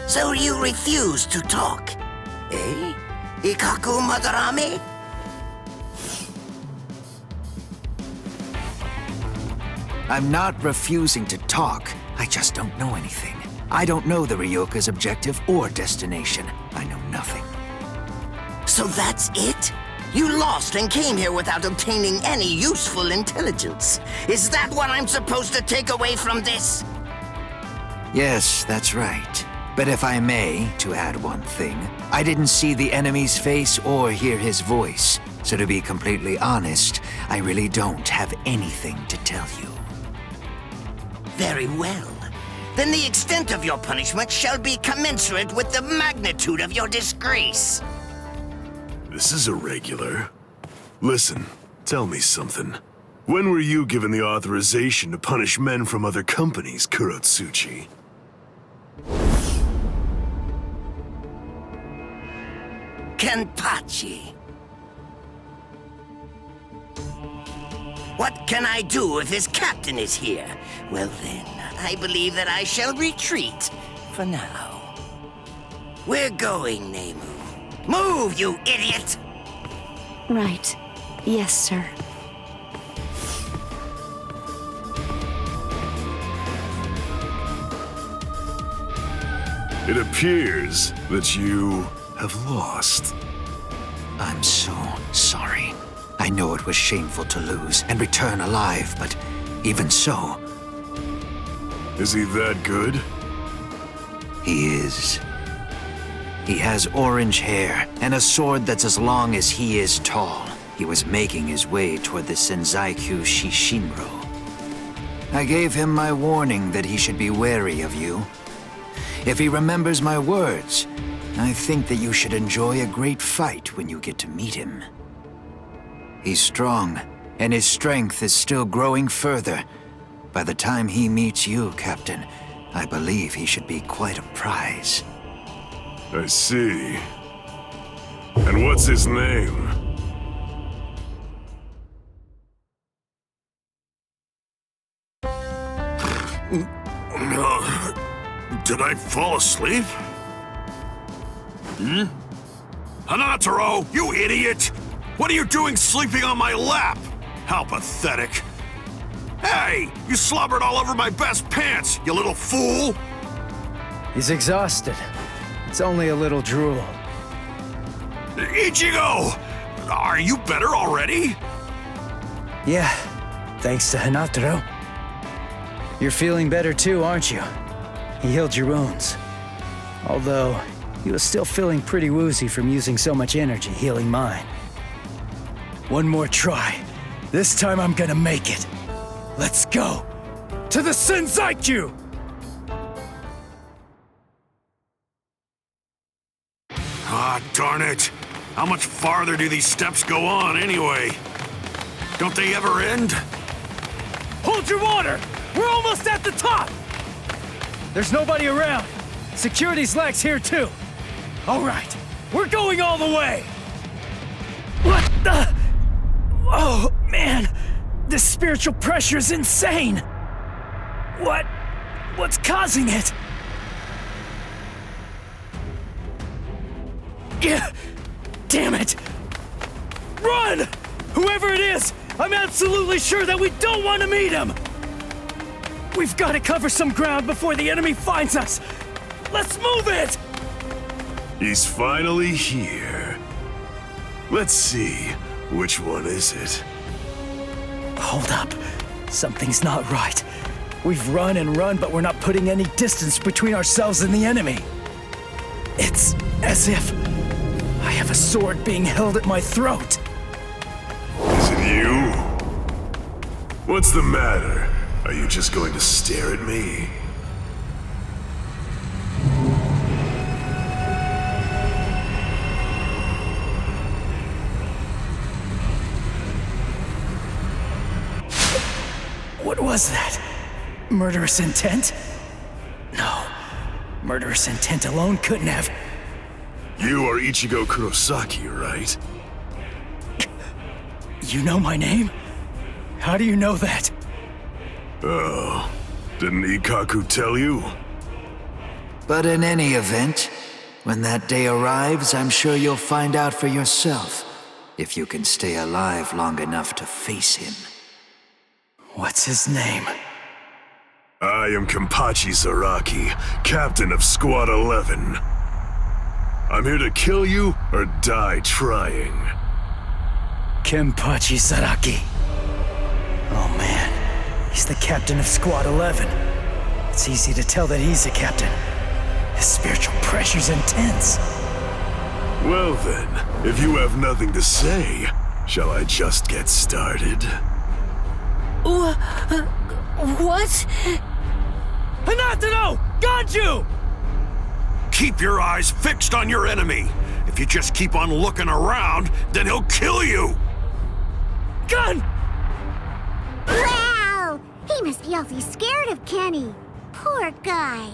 So you refuse to talk, eh? Ikaku Madarame? I'm not refusing to talk. I just don't know anything. I don't know the Ryoka's objective or destination. I know nothing. So that's it? You lost and came here without obtaining any useful intelligence. Is that what I'm supposed to take away from this? Yes, that's right. But if I may, to add one thing, I didn't see the enemy's face or hear his voice. So to be completely honest, I really don't have anything to tell you. Very well. Then the extent of your punishment shall be commensurate with the magnitude of your disgrace. This is irregular. Listen, tell me something. When were you given the authorization to punish men from other companies, Kurotsuchi? Kenpachi. What can I do if his captain is here? Well then, I believe that I shall retreat for now. We're going, Nemu. Move, you idiot! Right. Yes, sir. It appears that you have lost. I'm so sorry. I know it was shameful to lose and return alive, but even so... Is he that good? He is. He has orange hair and a sword that's as long as he is tall. He was making his way toward the Senzaikyu Shishinro. I gave him my warning that he should be wary of you. If he remembers my words, I think that you should enjoy a great fight when you get to meet him. He's strong, and his strength is still growing further. By the time he meets you, Captain, I believe he should be quite a prize. I see. And what's his name? Did I fall asleep? Hanataro, you idiot! What are you doing sleeping on my lap? How pathetic. Hey, you slobbered all over my best pants, you little fool! He's exhausted. It's only a little drool. Ichigo! Are you better already? Yeah, thanks to Hanataro. You're feeling better too, aren't you? He healed your wounds. Although, he was still feeling pretty woozy from using so much energy healing mine. One more try. This time I'm gonna make it. Let's go! To the Senzaikyu! Ah, darn it. How much farther do these steps go on, anyway? Don't they ever end? Hold your water! We're almost at the top! There's nobody around. Security's lax here, too. All right, we're going all the way! What the... Oh, man! This spiritual pressure is insane! What's causing it? Yeah, damn it! Run! Whoever it is, I'm absolutely sure that we don't want to meet him! We've got to cover some ground before the enemy finds us! Let's move it! He's finally here. Let's see, which one is it? Hold up. Something's not right. We've run and run, but we're not putting any distance between ourselves and the enemy. It's as if I have a sword being held at my throat. Is it you? What's the matter? Are you just going to stare at me? What was that? Murderous intent? No. Murderous intent alone couldn't have... You are Ichigo Kurosaki, right? You know my name? How do you know that? Oh, didn't Ikaku tell you? But in any event, when that day arrives, I'm sure you'll find out for yourself if you can stay alive long enough to face him. What's his name? I am Kenpachi Zaraki, captain of Squad 11. I'm here to kill you or die trying. Kenpachi Zaraki. Oh man, he's the captain of Squad 11. It's easy to tell that he's a captain. His spiritual pressure's intense. Well then, if you have nothing to say, shall I just get started? What? Hinata! Ganju! Keep your eyes fixed on your enemy. If you just keep on looking around, then he'll kill you. Gun! Wow! He must be awfully scared of Kenny. Poor guy.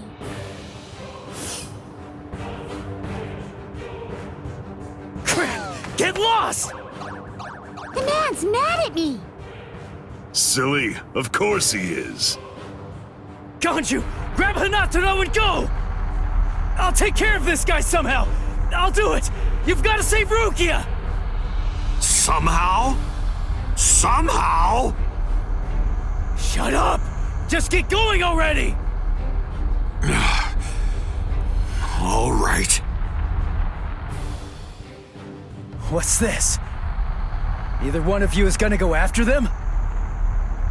Crap! Get lost! The man's mad at me. Silly, of course he is. Ganju, grab Hinata and go! I'll take care of this guy somehow! I'll do it! You've got to save Rukia! Somehow? Somehow? Shut up! Just get going already! All right. What's this? Either one of you is gonna go after them?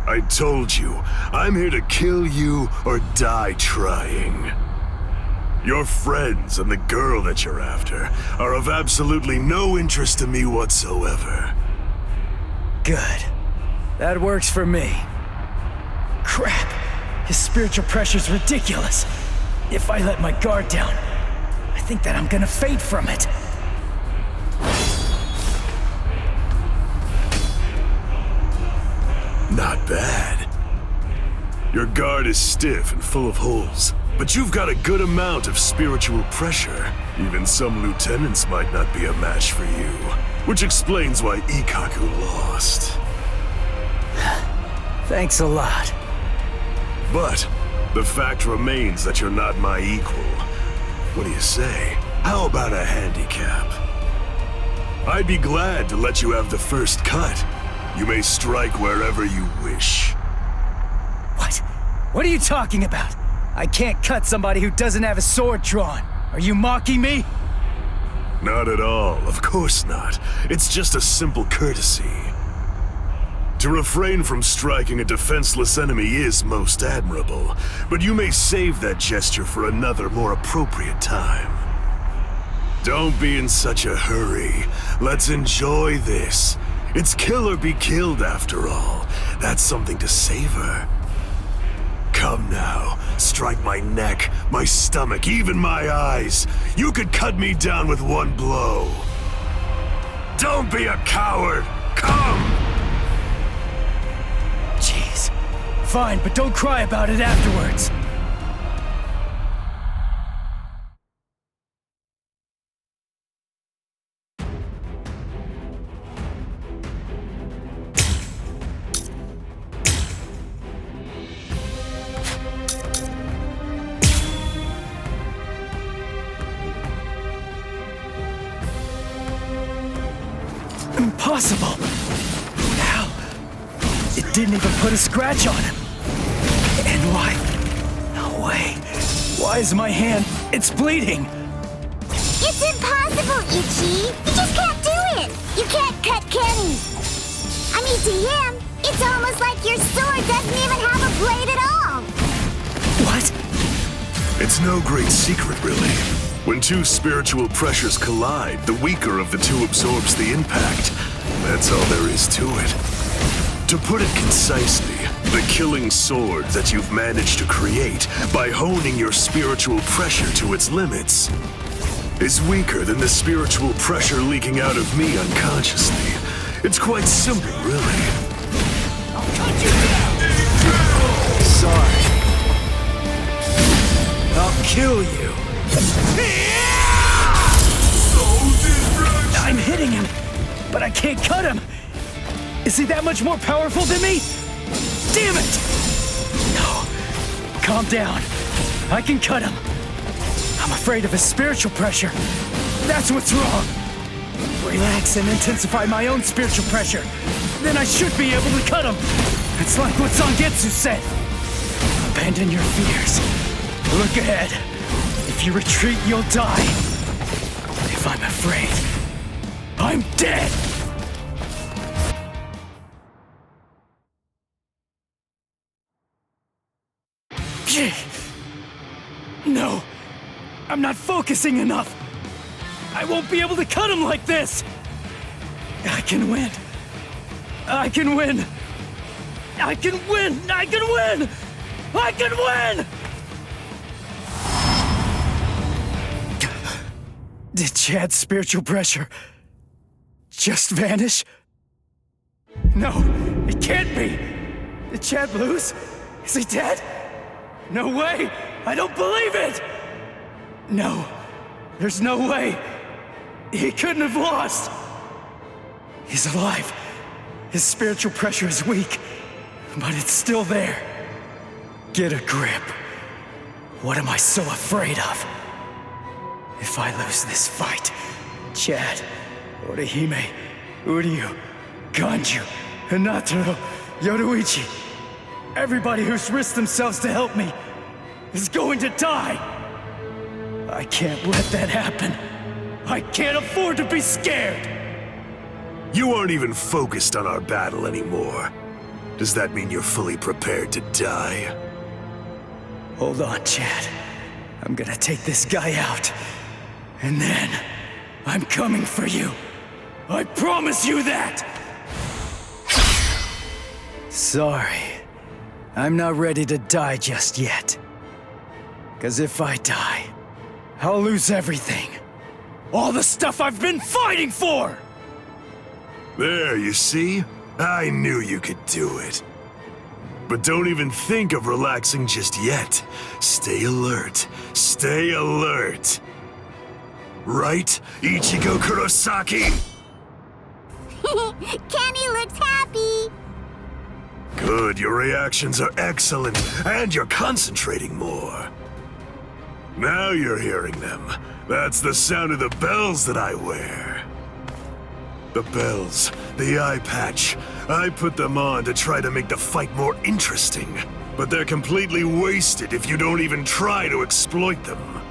I told you, I'm here to kill you or die trying. Your friends and the girl that you're after are of absolutely no interest to me whatsoever. Good. That works for me. Crap! His spiritual pressure's ridiculous. If I let my guard down, I think that I'm gonna fade from it. Not bad. Your guard is stiff and full of holes, but you've got a good amount of spiritual pressure. Even some lieutenants might not be a match for you, which explains why Ikaku lost. Thanks a lot. But the fact remains that you're not my equal. What do you say? How about a handicap? I'd be glad to let you have the first cut. You may strike wherever you wish. What? What are you talking about? I can't cut somebody who doesn't have a sword drawn. Are you mocking me? Not at all, of course not. It's just a simple courtesy. To refrain from striking a defenseless enemy is most admirable, but you may save that gesture for another, more appropriate time. Don't be in such a hurry. Let's enjoy this. It's kill or be killed, after all. That's something to savor. Come now, strike my neck, my stomach, even my eyes. You could cut me down with one blow. Don't be a coward. Come! Jeez. Fine, but don't cry about it afterwards. Impossible! How? It didn't even put a scratch on him. And why? No way. Why is my hand? It's bleeding! It's impossible, Ichi! You just can't do it! You can't cut Kenny! I mean, to him, it's almost like your sword doesn't even have a blade at all! What? It's no great secret, really. When two spiritual pressures collide, the weaker of the two absorbs the impact. That's all there is to it. To put it concisely, the killing sword that you've managed to create by honing your spiritual pressure to its limits is weaker than the spiritual pressure leaking out of me unconsciously. It's quite simple, really. I'll cut you down! Sorry. I'll kill you. I'm hitting him, but I can't cut him. Is he that much more powerful than me? Damn it! No. Calm down. I can cut him. afraid of his spiritual pressure. That's what's wrong. Relax and intensify my own spiritual pressure. Then I should be able to cut him. It's like what Zangetsu said. Abandon your fears. Look ahead. If you retreat, you'll die. If I'm afraid, I'm dead! No! I'm not focusing enough! I won't be able to cut him like this! I can win! I can win! I can win! I can win! I can win! Did Chad's spiritual pressure just vanish? No, it can't be! Did Chad lose? Is he dead? No way! I don't believe it! No, there's no way! He couldn't have lost! He's alive. His spiritual pressure is weak, but it's still there. Get a grip. What am I so afraid of? If I lose this fight, Chad, Orihime, Uryu, Ganju, Hinataro, Yoruichi, everybody who's risked themselves to help me is going to die. I can't let that happen. I can't afford to be scared. You aren't even focused on our battle anymore. Does that mean you're fully prepared to die? Hold on, Chad. I'm gonna take this guy out. And then, I'm coming for you. I promise you that! Sorry. I'm not ready to die just yet. 'Cause if I die, I'll lose everything. All the stuff I've been fighting for! There, you see? I knew you could do it. But don't even think of relaxing just yet. Stay alert. Stay alert. Right, Ichigo Kurosaki? Kenny looks happy. Good, your reactions are excellent, and you're concentrating more. Now you're hearing them. That's the sound of the bells that I wear. The bells, the eye patch. I put them on to try to make the fight more interesting. But they're completely wasted if you don't even try to exploit them.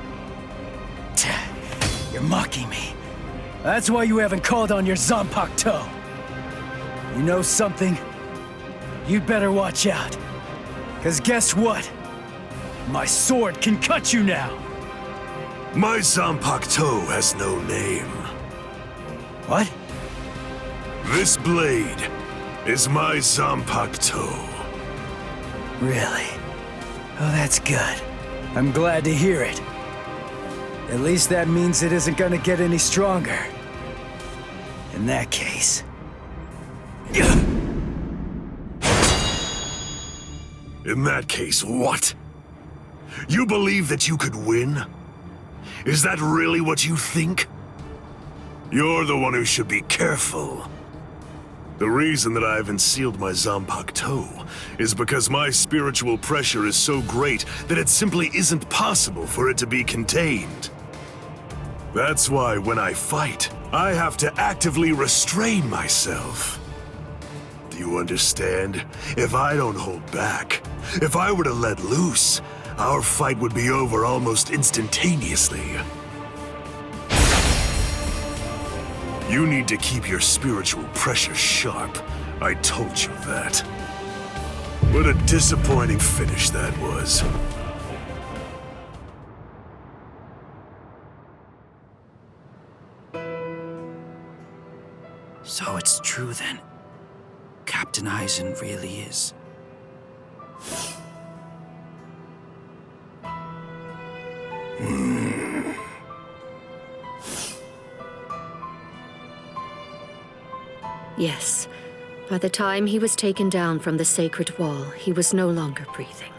You're mocking me. That's why you haven't called on your Zanpakuto. You know something? You'd better watch out. 'Cause guess what? My sword can cut you now. My Zanpakuto has no name. What? This blade is my Zanpakuto. Really? Oh, that's good. I'm glad to hear it. At least that means it isn't gonna get any stronger. In that case... In that case, what? You believe that you could win? Is that really what you think? You're the one who should be careful. The reason that I haven't sealed my Zanpakuto is because my spiritual pressure is so great that it simply isn't possible for it to be contained. That's why when I fight, I have to actively restrain myself. Do you understand? If I don't hold back, if I were to let loose, our fight would be over almost instantaneously. You need to keep your spiritual pressure sharp. I told you that. What a disappointing finish that was. So it's true then. Captain Aizen really is. Yes. By the time he was taken down from the sacred wall, he was no longer breathing.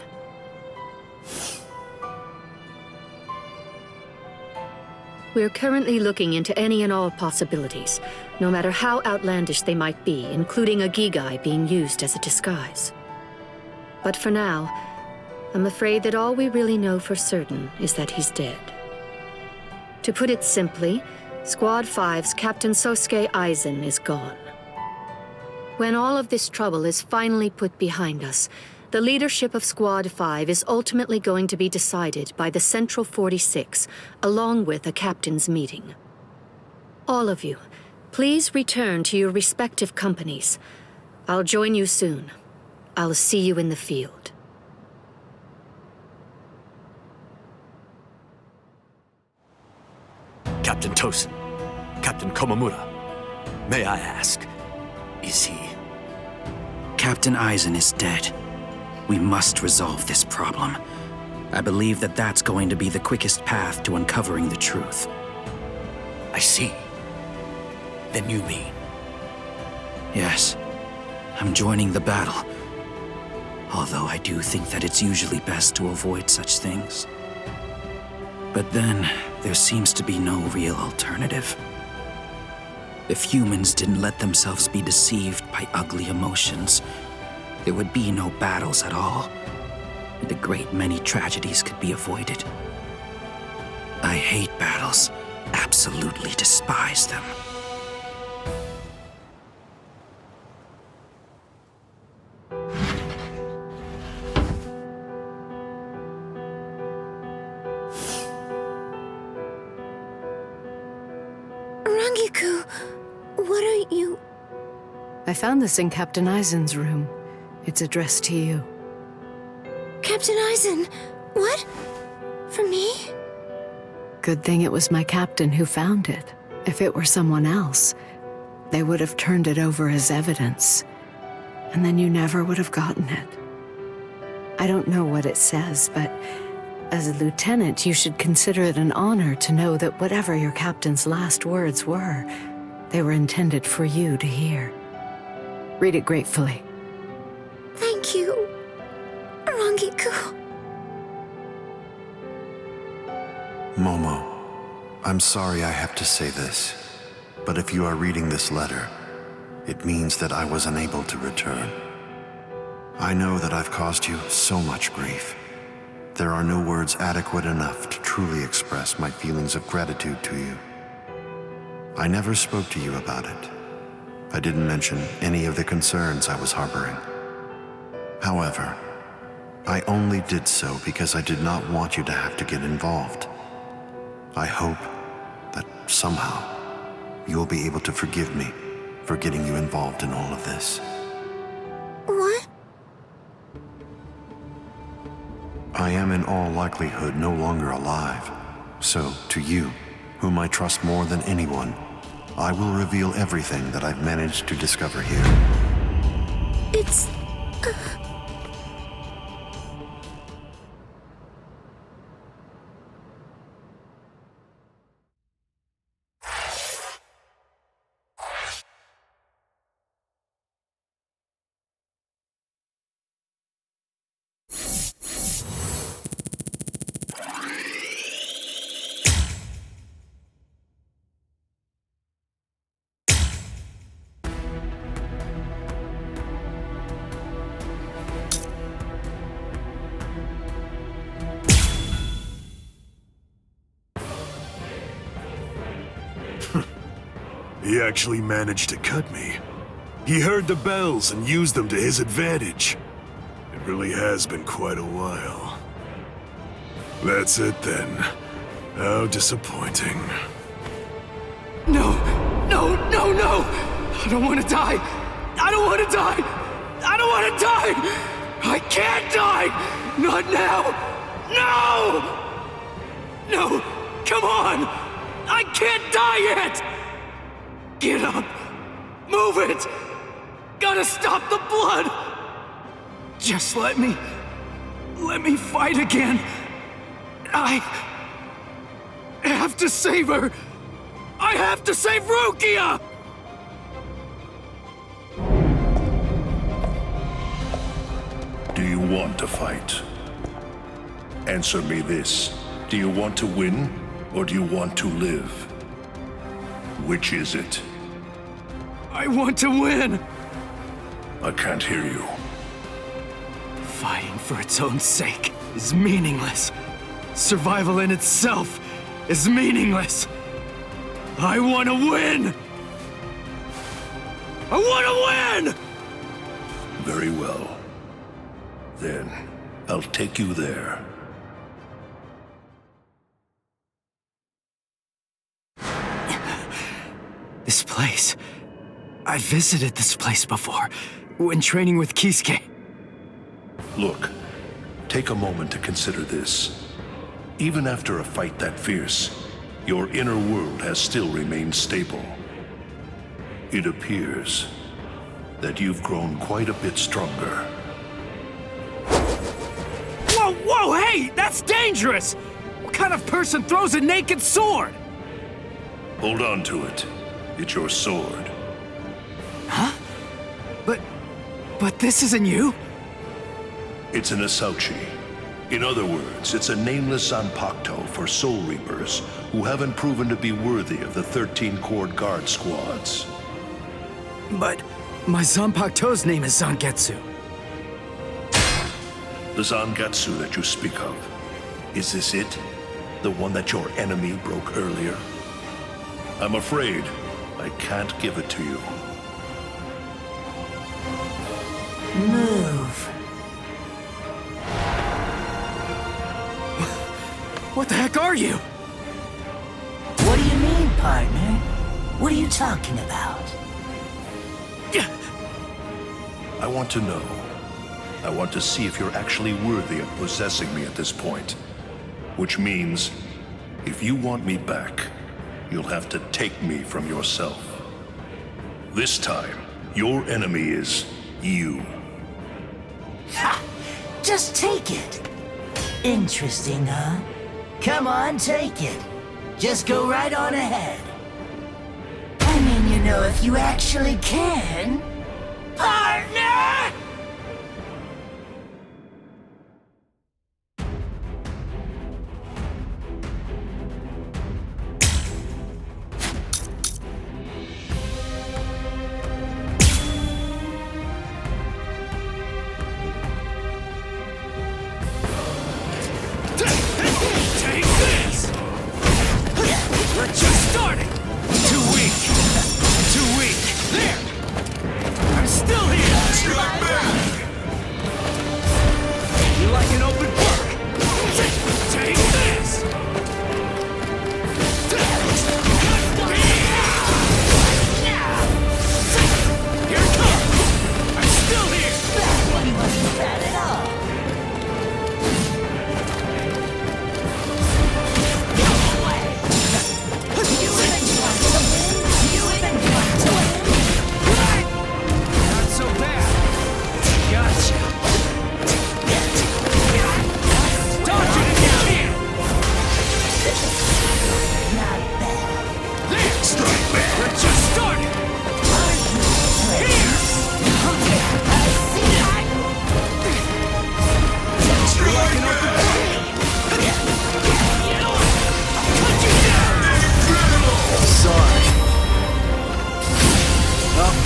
We're currently looking into any and all possibilities, no matter how outlandish they might be, including a Gigai being used as a disguise. But for now, I'm afraid that all we really know for certain is that he's dead. To put it simply, Squad 5's Captain Sosuke Aizen is gone. When all of this trouble is finally put behind us, the leadership of Squad 5 is ultimately going to be decided by the Central 46, along with a captain's meeting. All of you, please return to your respective companies. I'll join you soon. I'll see you in the field. Captain Tosin, Captain Komamura, may I ask, is he? Captain Aizen is dead. We must resolve this problem. I believe that that's going to be the quickest path to uncovering the truth. I see. Then you mean? Yes, I'm joining the battle. Although I do think that it's usually best to avoid such things. But then, there seems to be no real alternative. If humans didn't let themselves be deceived by ugly emotions, there would be no battles at all, and a great many tragedies could be avoided. I hate battles, absolutely despise them. Rangiku, what are you... I found this in Captain Aizen's room. It's addressed to you. Captain Aizen, what? For me? Good thing it was my captain who found it. If it were someone else, they would have turned it over as evidence, and then you never would have gotten it. I don't know what it says, but as a lieutenant, you should consider it an honor to know that whatever your captain's last words were, they were intended for you to hear. Read it gratefully. Thank you, Rangiku. Momo, I'm sorry I have to say this, but if you are reading this letter, it means that I was unable to return. I know that I've caused you so much grief. There are no words adequate enough to truly express my feelings of gratitude to you. I never spoke to you about it. I didn't mention any of the concerns I was harboring. However, I only did so because I did not want you to have to get involved. I hope that somehow you'll be able to forgive me for getting you involved in all of this. What? I am in all likelihood no longer alive. So, to you, whom I trust more than anyone, I will reveal everything that I've managed to discover here. It's... He actually managed to cut me. He heard the bells and used them to his advantage. It really has been quite a while. That's it then. How disappointing. No! No, no, no! I don't want to die! I don't want to die! I don't want to die! I can't die! Not now! No! No! Come on! I can't die yet! Get up! Move it! Gotta stop the blood! Just let me fight again! I have to save her! I have to save Rukia! Do you want to fight? Answer me this. Do you want to win, or do you want to live? Which is it? I want to win! I can't hear you. Fighting for its own sake is meaningless. Survival in itself is meaningless. I want to win! I want to win! Very well. Then, I'll take you there. This place... I visited this place before, when training with Kisuke. Look, take a moment to consider this. Even after a fight that fierce, your inner world has still remained stable. It appears that you've grown quite a bit stronger. Whoa, whoa, hey! That's dangerous! What kind of person throws a naked sword? Hold on to it. It's your sword. Huh? But this isn't you? It's an Asauchi. In other words, it's a nameless Zanpakuto for soul reapers who haven't proven to be worthy of the 13-Chord guard squads. But my Zanpakuto's name is Zangetsu. The Zangetsu that you speak of, is this it? The one that your enemy broke earlier? I'm afraid I can't give it to you. Move. What the heck are you? What do you mean, partner? What are you talking about? I want to know. I want to see if you're actually worthy of possessing me at this point. Which means, if you want me back, you'll have to take me from yourself. This time, your enemy is you. Ha! Just take it. Interesting, huh? Come on, take it. Just go right on ahead. I mean, you know, if you actually can. Partner!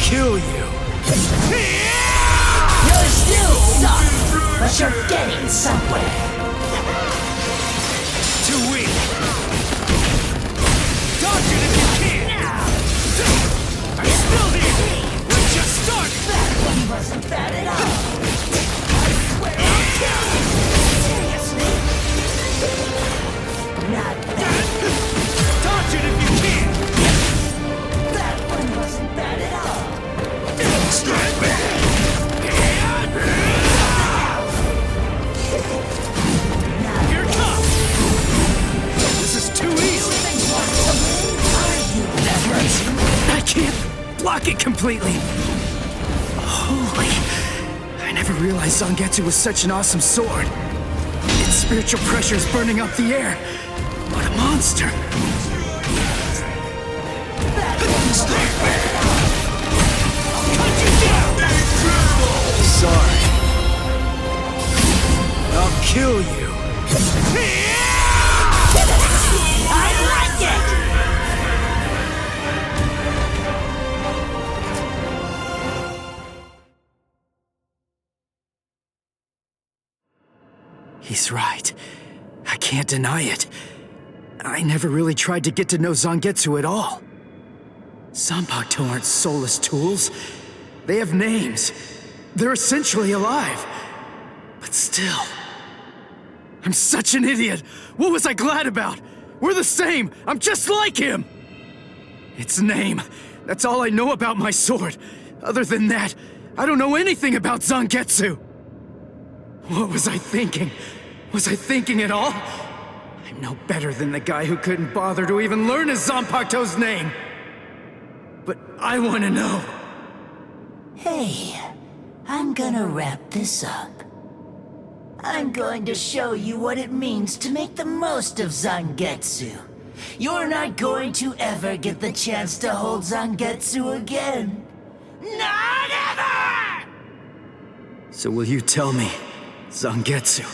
Kill you. You're still stuck, but you're getting somewhere. Too weak. Dodge it if you can. I'm still here. We're just starting. That one wasn't bad at all. I swear I'll kill you. Seriously? Not bad. Dodge it if you can. That one wasn't bad at all. Strike back. Here it comes. This is too easy. I can't block it completely. Holy. I never realized Zangetsu was such an awesome sword. Its spiritual pressure is burning up the air. What a monster. Sorry. I'll kill you. I like it! He's right. I can't deny it. I never really tried to get to know Zangetsu at all. Zanpakuto aren't soulless tools. They have names. They're essentially alive. But still... I'm such an idiot! What was I glad about? We're the same! I'm just like him! Its name. That's all I know about my sword. Other than that, I don't know anything about Zangetsu. What was I thinking? Was I thinking at all? I'm no better than the guy who couldn't bother to even learn his Zanpakuto's name. But I want to know. Hey, I'm gonna wrap this up. I'm going to show you what it means to make the most of Zangetsu. You're not going to ever get the chance to hold Zangetsu again. Not ever! So will you tell me, Zangetsu?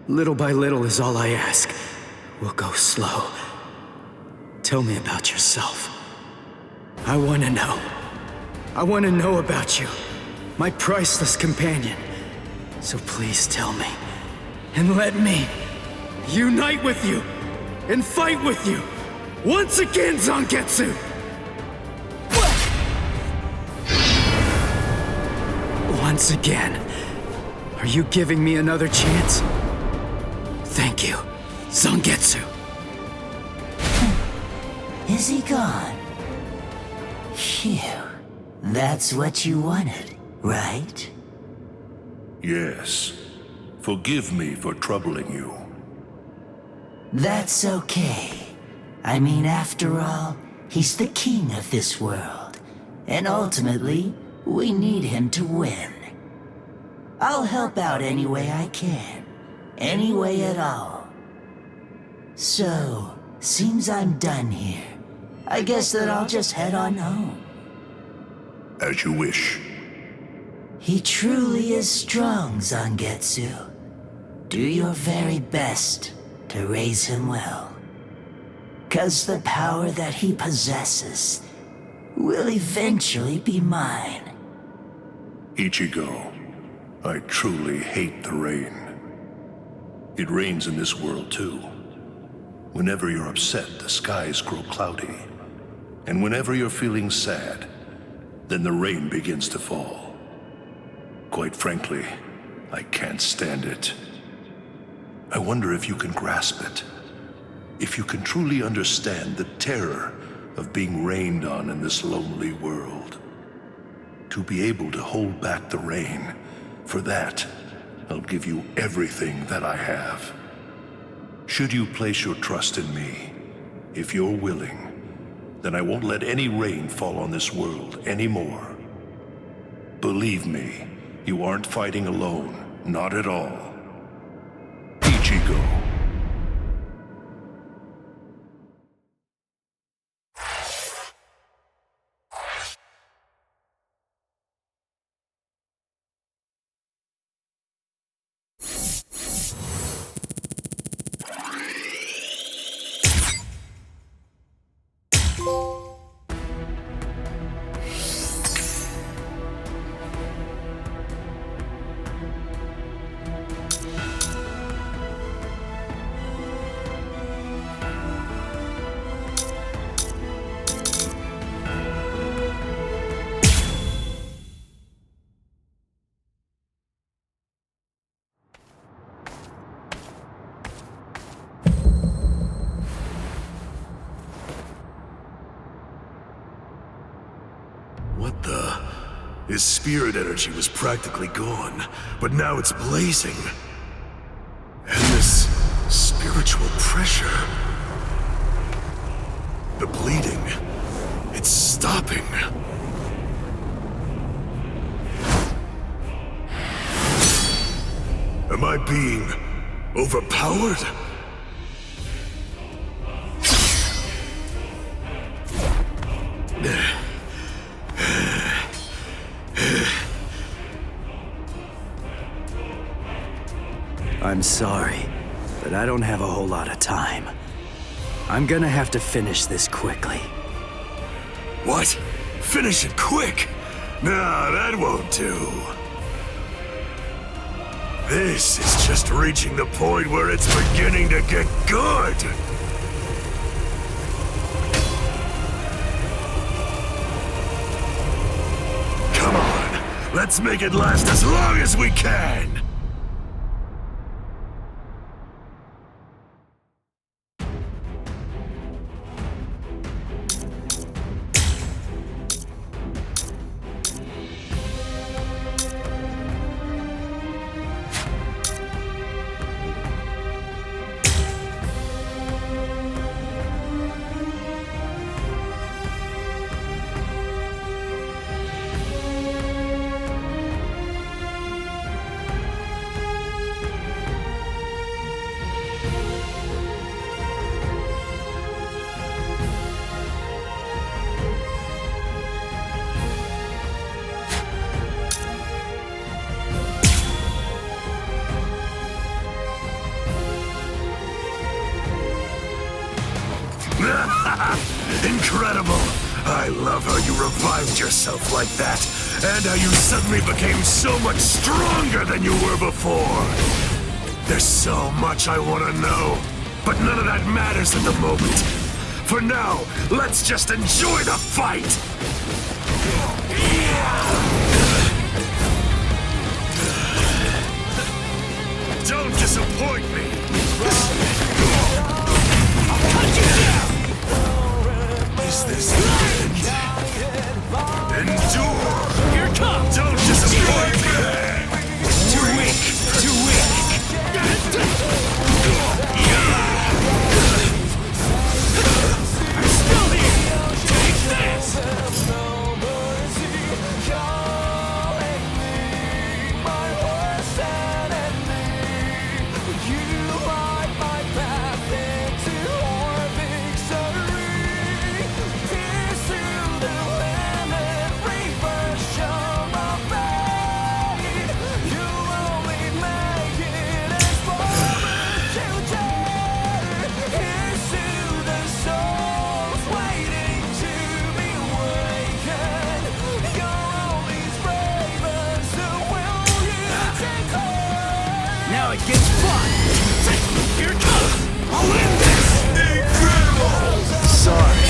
Little by little is all I ask. We'll go slow. Tell me about yourself. I want to know. I want to know about you, my priceless companion. So please tell me, and let me unite with you, and fight with you, once again, Zangetsu! Once again. Are you giving me another chance? Thank you, Zangetsu. Is he gone? Phew. That's what you wanted, right? Yes. Forgive me for troubling you. That's okay. I mean, after all, he's the king of this world. And ultimately, we need him to win. I'll help out any way I can. Any way at all. So, seems I'm done here. I guess that I'll just head on home. As you wish. He truly is strong, Zangetsu. Do your very best to raise him well. 'Cause the power that he possesses will eventually be mine. Ichigo, I truly hate the rain. It rains in this world too. Whenever you're upset, the skies grow cloudy. And whenever you're feeling sad, then the rain begins to fall. Quite frankly, I can't stand it. I wonder if you can grasp it. If you can truly understand the terror of being rained on in this lonely world. To be able to hold back the rain, for that, I'll give you everything that I have. Should you place your trust in me, if you're willing, then I won't let any rain fall on this world anymore. Believe me, you aren't fighting alone, not at all. Ichigo. What the? His spirit energy was practically gone, but now it's blazing. And this spiritual pressure. The bleeding. It's stopping. Am I being overpowered? I'm sorry, but I don't have a whole lot of time. I'm gonna have to finish this quickly. What? Finish it quick? Nah, that won't do. This is just reaching the point where it's beginning to get good. Let's make it last as long as we can! Incredible! I love how you revived yourself like that, and how you suddenly became so much stronger than you were before. There's so much I want to know, but none of that matters at the moment. For now, let's just enjoy the fight! Don't disappoint me! I'll cut you down! Is this the end? Endure! Here it comes! Don't disappoint me! Too weak! Too weak! I'm still here! Take this! Now it gets fun! Here it comes! I'll win this! Incredible! Sorry.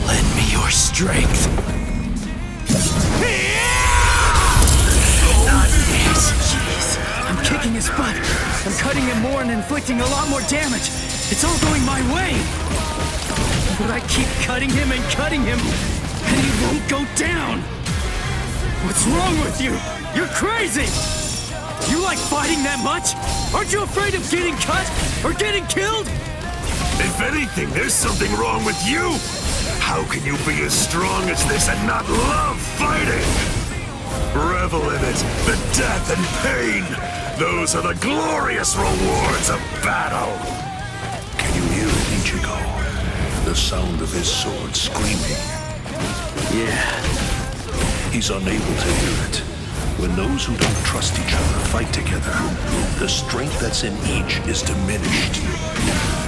Lend me your strength. Not this. Jeez. I'm kicking his butt. I'm cutting him more and inflicting a lot more damage. It's all going my way. But I keep cutting him, and he won't go down. What's wrong with you? You're crazy! You like fighting that much? Aren't you afraid of getting cut or getting killed? If anything, there's something wrong with you! How can you be as strong as this and not love fighting? Revel in it, the death and pain! Those are the glorious rewards of battle! Can you hear it, Ichigo? The sound of his sword screaming. Yeah. He's unable to hear it. When those who don't trust each other fight together, the strength that's in each is diminished.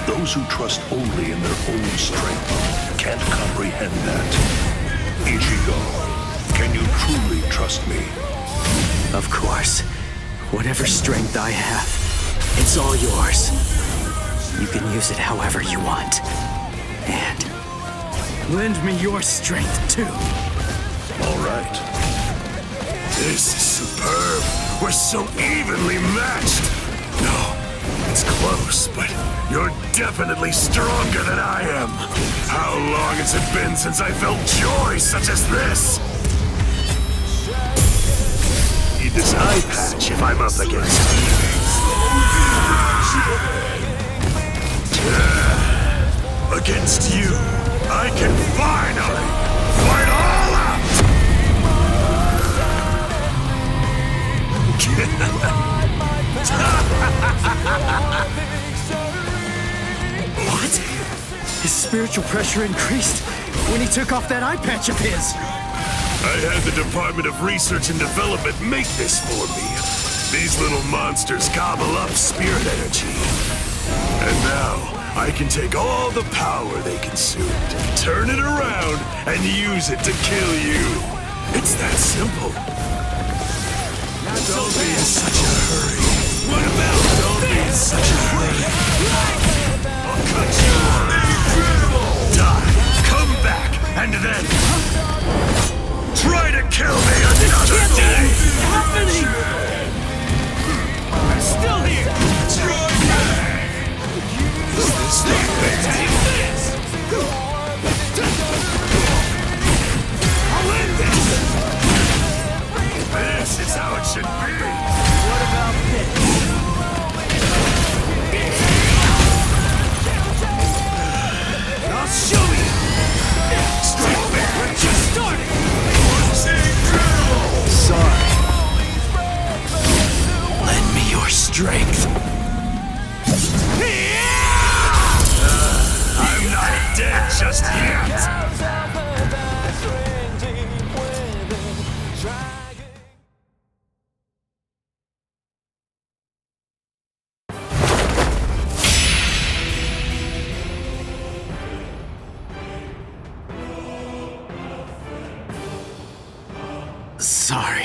Those who trust only in their own strength can't comprehend that. Ichigo, can you truly trust me? Of course. Whatever strength I have, it's all yours. You can use it however you want. And lend me your strength, too. All right. This is superb. We're so evenly matched. No, it's close, but you're definitely stronger than I am. How long has it been since I felt joy such as this? Need this eye patch if I'm up against you. Against you, I can finally fight all out! What? His spiritual pressure increased when he took off that eye patch of his. I had the Department of Research and Development make this for me. These little monsters gobble up spirit energy. And now, I can take all the power they consumed, turn it around, and use it to kill you. It's that simple. Don't be in such a hurry. What about don't be in such a hurry? I'll cut you off. Incredible! Die, come back, and then try to kill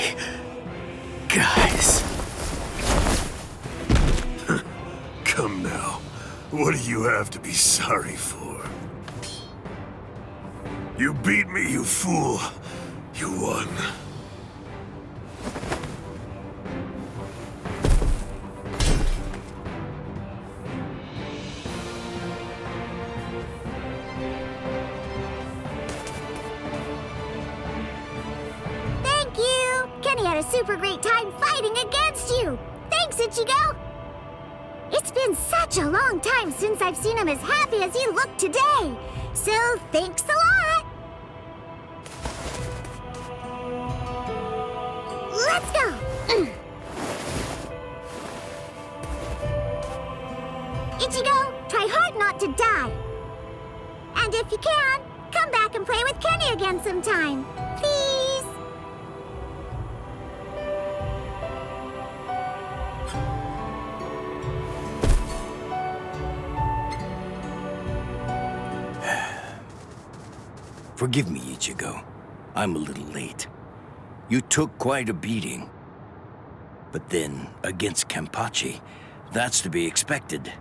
sorry. Guys. Come now. What do you have to be sorry for? You beat me, you fool. You won. Thank you! Kenny had a super great time fighting against you! Thanks, Ichigo! It's been such a long time since I've seen him as happy as he looked today! So, thanks a lot! Let's go! Ichigo, try hard not to die! And if you can, come back and play with Kenny again sometime! Please! Forgive me, Ichigo. I'm a little late. You took quite a beating. But then, against Kenpachi, that's to be expected.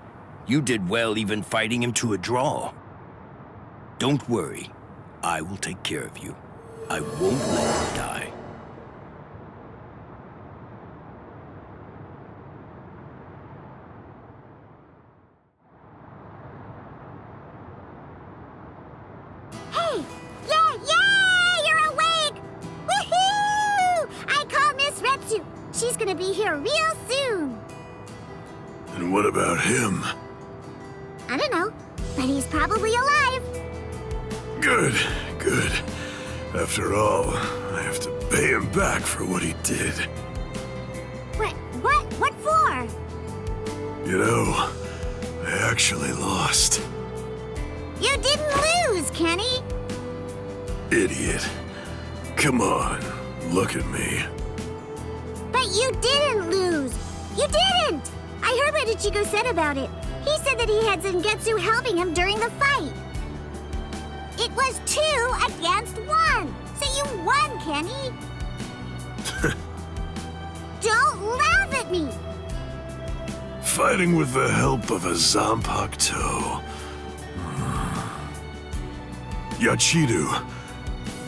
You did well even fighting him to a draw. Don't worry. I will take care of you. I won't let you die. Hey! Yeah! You're awake! Woohoo! I called Miss Retsu. She's gonna be here real soon. And what about him? I don't know, but he's probably alive. Good, good. After all, I have to pay him back for what he did. What for? You know, I actually lost. You didn't lose, Kenny. Idiot. Come on, look at me. But you didn't lose. You didn't. I heard what Ichigo said about it. He said that he had Zangetsu helping him during the fight. It was 2 against 1. So you won, Kenny. Don't laugh at me. Fighting with the help of a Zanpakuto. Yachidu,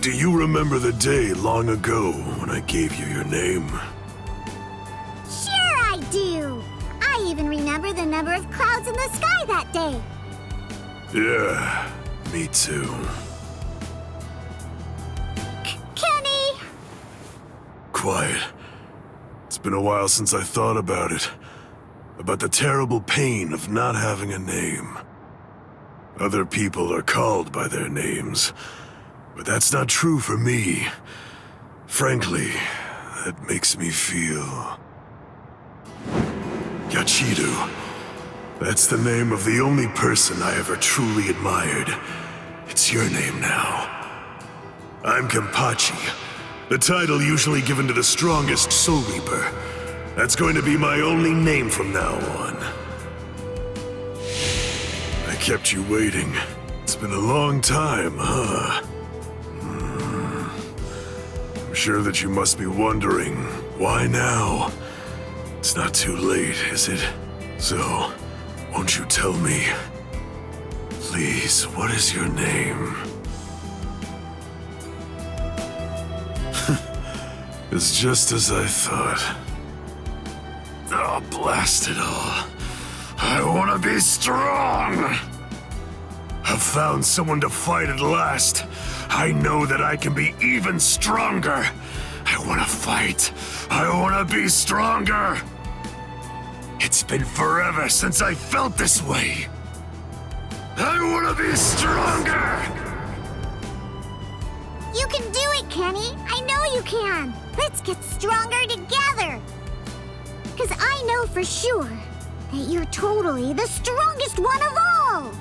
do you remember the day long ago when I gave you your name? Sure I do. I even remember the number of clouds in the sky that day. Yeah, me too. Kenny! Quiet. It's been a while since I thought about it. About the terrible pain of not having a name. Other people are called by their names, but that's not true for me. Frankly, that makes me feel... Yachidu. That's the name of the only person I ever truly admired. It's your name now. I'm Kenpachi, the title usually given to the strongest Soul Reaper. That's going to be my only name from now on. I kept you waiting. It's been a long time, huh? I'm sure that you must be wondering, why now? It's not too late, is it? So, won't you tell me? Please, what is your name? It's just as I thought. Oh, blast it all. I want to be strong! I've found someone to fight at last. I know that I can be even stronger. I want to fight. I want to be stronger. It's been forever since I felt this way. I want to be stronger! You can do it, Kenny. I know you can. Let's get stronger together. Because I know for sure that you're totally the strongest one of all.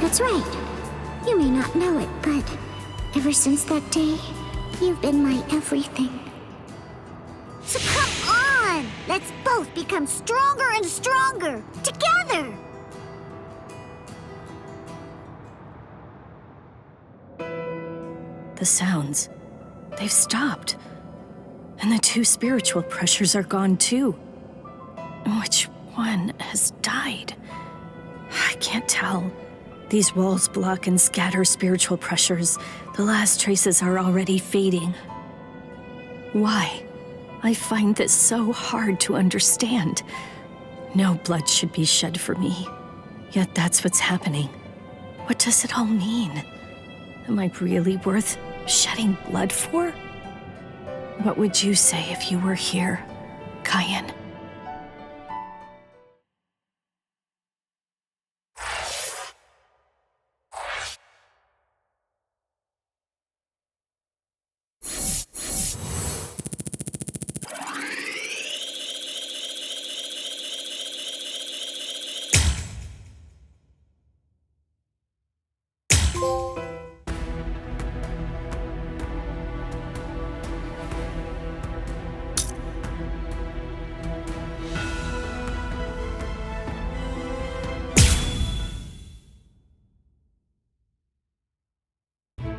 That's right. You may not know it, but ever since that day, you've been my everything. So come on! Let's both become stronger and stronger, together! The sounds. they've stopped. And the 2 spiritual pressures are gone too. Which one has died? I can't tell. These walls block and scatter spiritual pressures. The last traces are already fading. Why? I find this so hard to understand. No blood should be shed for me. Yet that's what's happening. What does it all mean? Am I really worth shedding blood for? What would you say if you were here, Kayan?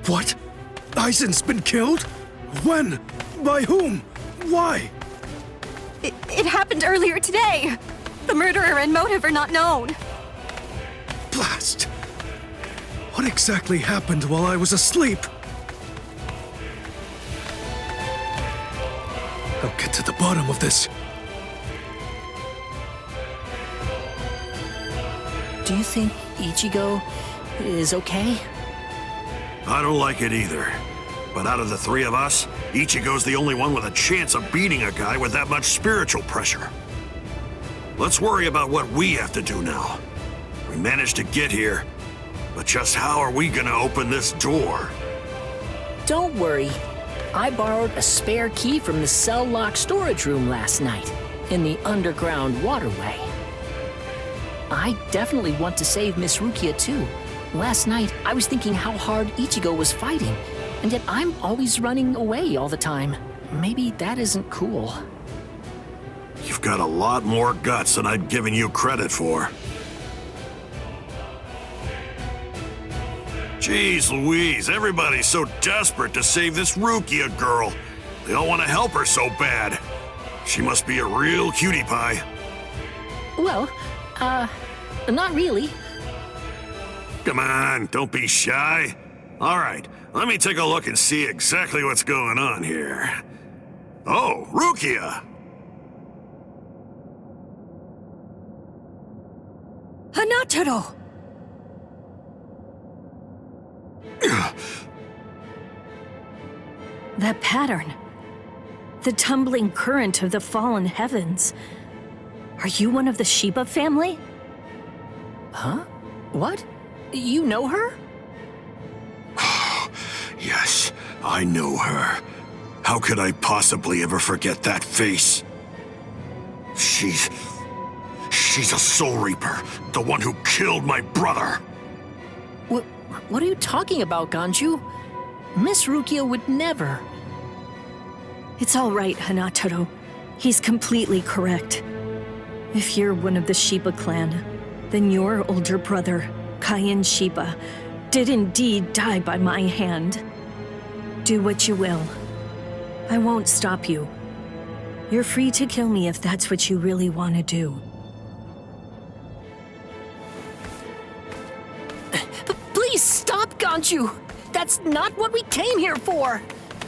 What? Aizen's been killed? When? By whom? Why? It happened earlier today. The murderer and motive are not known. Blast! What exactly happened while I was asleep? I'll get to the bottom of this. Do you think Ichigo is okay? I don't like it either. But out of the 3 of us, Ichigo's the only one with a chance of beating a guy with that much spiritual pressure. Let's worry about what we have to do now. We managed to get here, but just how are we gonna open this door? Don't worry. I borrowed a spare key from the cell lock storage room last night, in the underground waterway. I definitely want to save Miss Rukia too. Last night, I was thinking how hard Ichigo was fighting, and yet I'm always running away all the time. Maybe that isn't cool. You've got a lot more guts than I'd given you credit for. Jeez Louise, everybody's so desperate to save this Rukia girl. They all want to help her so bad. She must be a real cutie pie. Well, not really. Come on, don't be shy. All right, let me take a look and see exactly what's going on here. Oh, Rukia! Hanataro! That pattern. The tumbling current of the fallen heavens. Are you one of the Shiba family? Huh? What? You know her? Yes, I know her. How could I possibly ever forget that face? She's a Soul Reaper, the one who killed my brother. What are you talking about, Ganju? Miss Rukia would never. It's all right, Hanataro. He's completely correct. If you're one of the Shiba clan, then your older brother, Kayan Shiba, did indeed die by my hand. Do what you will. I won't stop you. You're free to kill me if that's what you really want to do. Please stop, Ganju! That's not what we came here for!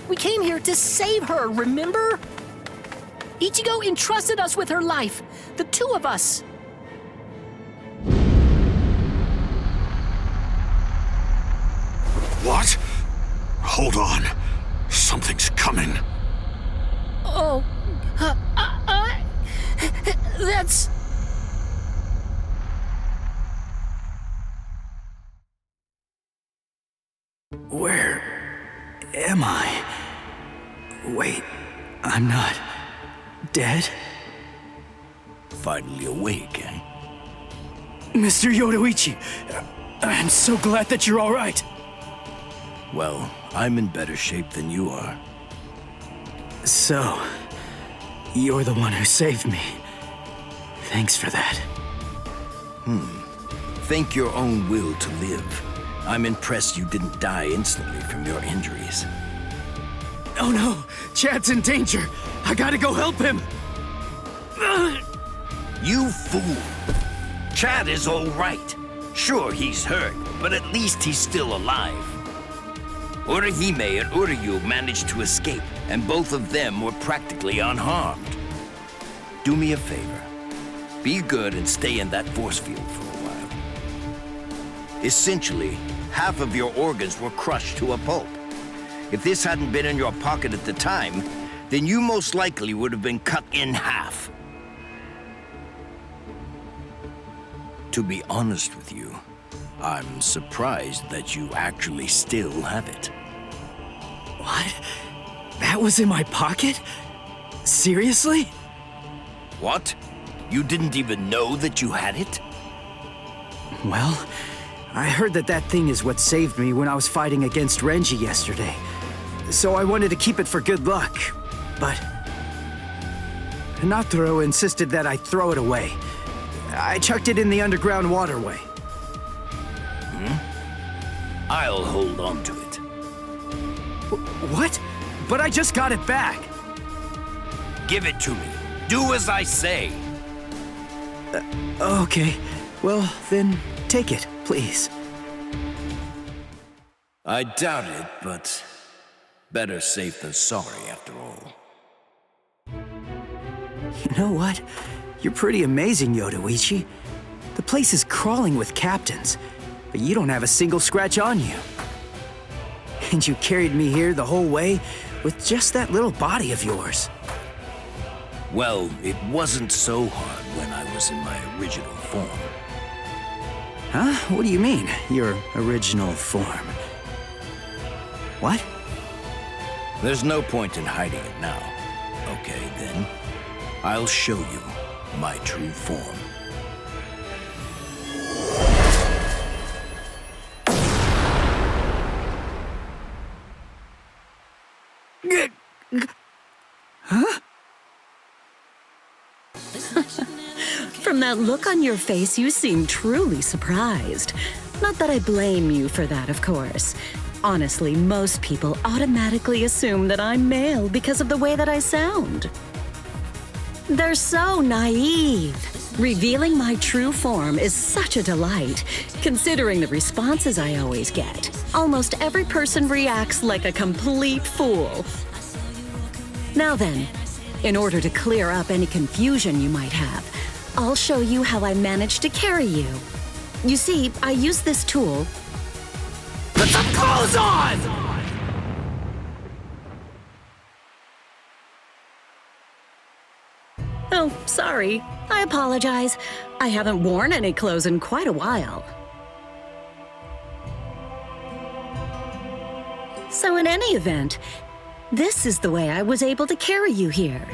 We came here to save her, remember? Ichigo entrusted us with her life, the 2 of us. What? Hold on. Something's coming. Oh, that's... Where am I? Wait, I'm not dead? Finally awake, eh? Mr. Yoruichi, I'm so glad that you're all right. Well, I'm in better shape than you are. So, you're the one who saved me. Thanks for that. Think your own will to live. I'm impressed you didn't die instantly from your injuries. Oh no, Chad's in danger. I gotta go help him. You fool! Chad is all right. Sure, he's hurt, but at least he's still alive. Urahime and Uryu managed to escape, and both of them were practically unharmed. Do me a favor. Be good and stay in that force field for a while. Essentially, half of your organs were crushed to a pulp. If this hadn't been in your pocket at the time, then you most likely would have been cut in half. To be honest with you, I'm surprised that you actually still have it. What? That was in my pocket? Seriously? What? You didn't even know that you had it? Well, I heard that thing is what saved me when I was fighting against Renji yesterday. So I wanted to keep it for good luck, but Hinataro insisted that I throw it away. I chucked it in the underground waterway. I'll hold on to it. What? But I just got it back. Give it to me. Do as I say. Okay. Well, then take it, please. I doubt it, but better safe than sorry after all. You know what? You're pretty amazing, Yoruichi. The place is crawling with captains, but you don't have a single scratch on you. And you carried me here the whole way with just that little body of yours. Well, it wasn't so hard when I was in my original form. Huh? What do you mean, your original form? What? There's no point in hiding it now. Okay, then. I'll show you my true form. Huh? From that look on your face, you seem truly surprised. Not that I blame you for that, of course. Honestly, most people automatically assume that I'm male because of the way that I sound. They're so naive. Revealing my true form is such a delight, considering the responses I always get. Almost every person reacts like a complete fool. Now then, in order to clear up any confusion you might have, I'll show you how I managed to carry you. You see, I use this tool. Put some clothes on! Oh, sorry. I apologize. I haven't worn any clothes in quite a while. So in any event, this is the way I was able to carry you here.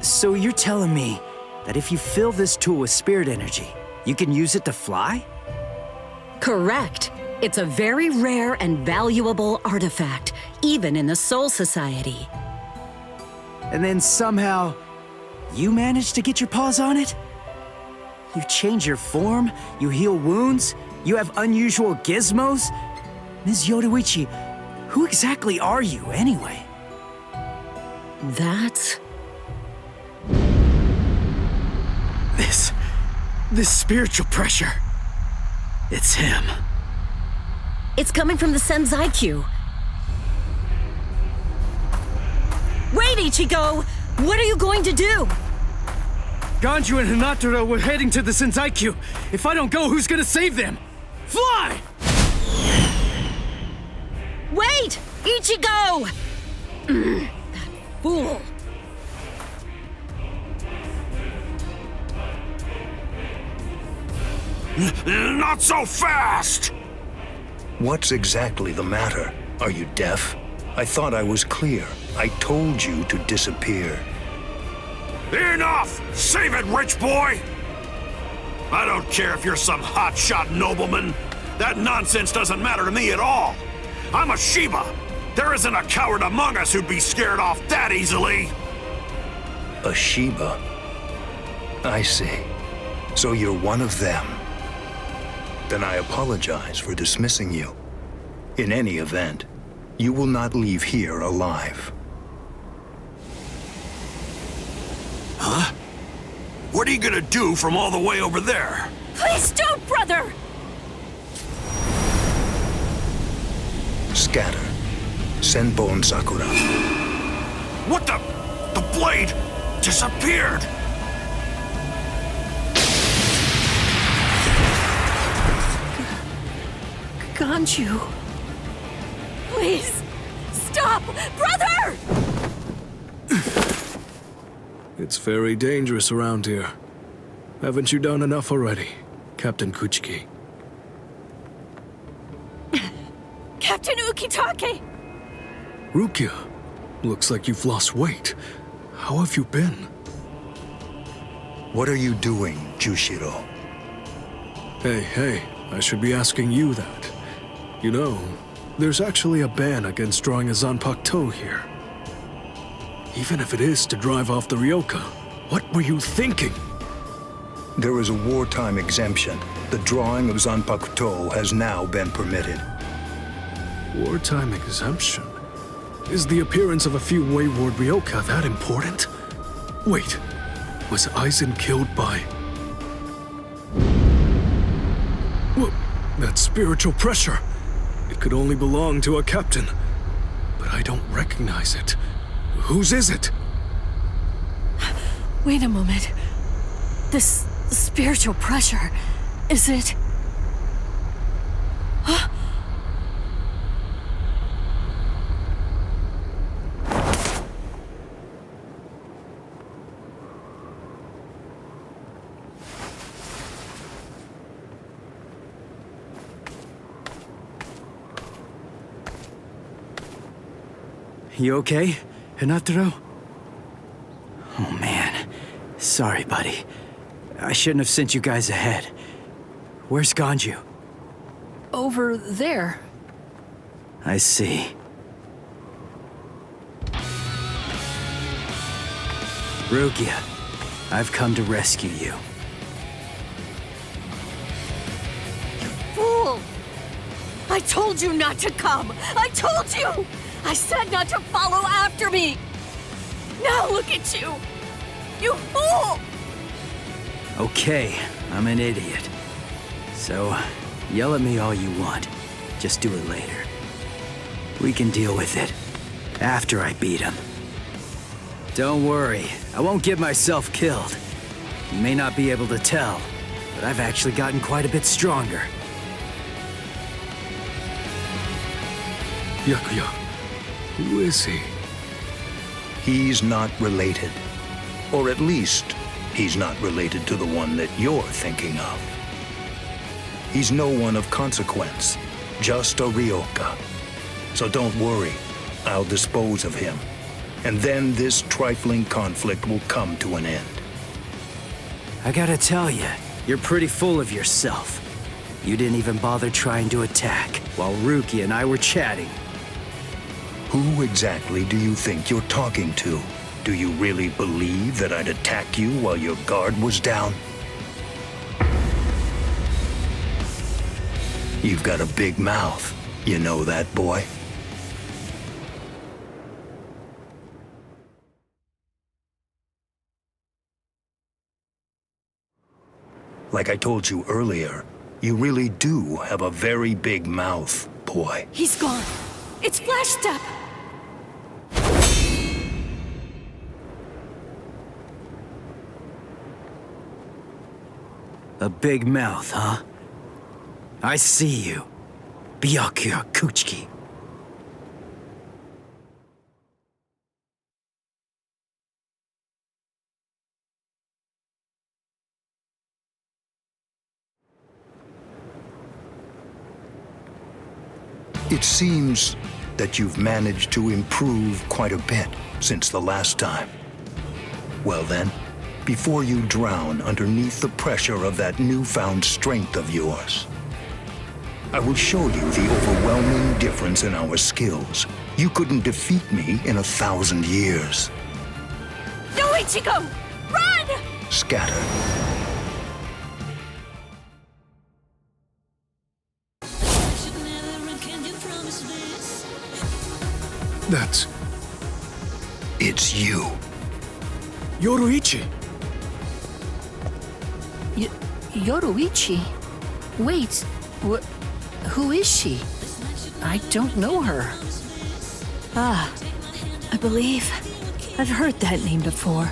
So you're telling me that if you fill this tool with spirit energy, you can use it to fly? Correct. It's a very rare and valuable artifact, even in the Soul Society. And then somehow, you managed to get your paws on it? You change your form, you heal wounds, you have unusual gizmos? Ms. Yoruichi, who exactly are you, anyway? That's... This spiritual pressure. It's him. It's coming from the Senzai-Q. Wait, Ichigo! What are you going to do? Ganju and Hinataro were heading to the Senzai-Q. If I don't go, who's gonna save them? Fly! Wait! Ichigo! That fool. Not so fast! What's exactly the matter? Are you deaf? I thought I was clear. I told you to disappear. Enough! Save it, rich boy! I don't care if you're some hotshot nobleman. That nonsense doesn't matter to me at all. I'm a Shiba. There isn't a coward among us who'd be scared off that easily. A Shiba? I see. So you're one of them. Then I apologize for dismissing you. In any event, you will not leave here alive. Huh? What are you gonna do from all the way over there? Please don't, brother! Scatter. Senbon Sakura. What the? The blade disappeared! Ganju. Please, stop! Brother! It's very dangerous around here. Haven't you done enough already, Captain Kuchiki? Captain Ukitake! Rukia, looks like you've lost weight. How have you been? What are you doing, Jushiro? Hey, I should be asking you that. You know, there's actually a ban against drawing a Zanpakuto here. Even if it is to drive off the Ryoka, what were you thinking? There is a wartime exemption. The drawing of Zanpakuto has now been permitted. Wartime exemption? Is the appearance of a few wayward Ryoka that important? Wait, was Aizen killed by... Well, that spiritual pressure. It could only belong to a captain. But I don't recognize it. Whose is it? Wait a moment. This spiritual pressure, is it... Huh? You okay, Hinataro? Oh man, sorry buddy. I shouldn't have sent you guys ahead. Where's Ganju? Over there. I see. Rukia, I've come to rescue you. Fool! I told you not to come! I told you! I said not to follow after me! Now look at you! You fool! Okay, I'm an idiot. So, yell at me all you want. Just do it later. We can deal with it after I beat him. Don't worry, I won't get myself killed. You may not be able to tell, but I've actually gotten quite a bit stronger. Yakuya, who is he? He's not related. Or at least, he's not related to the one that you're thinking of. He's no one of consequence, just a Ryoka. So don't worry, I'll dispose of him. And then this trifling conflict will come to an end. I gotta tell you, you're pretty full of yourself. You didn't even bother trying to attack, while Rukia and I were chatting. Who exactly do you think you're talking to? Do you really believe that I'd attack you while your guard was down? You've got a big mouth. You know that, boy? Like I told you earlier, you really do have a very big mouth, boy. He's gone. It's Flash Step. A big mouth, huh? I see you. Byakuya Kuchiki. It seems that you've managed to improve quite a bit since the last time. Well then, before you drown underneath the pressure of that newfound strength of yours, I will show you the overwhelming difference in our skills. You couldn't defeat me in 1,000 years. No, Ichigo! Run! Scatter. That's... It's you. Yoruichi! Yoruichi? Wait, who is she? I don't know her. Ah, I believe I've heard that name before.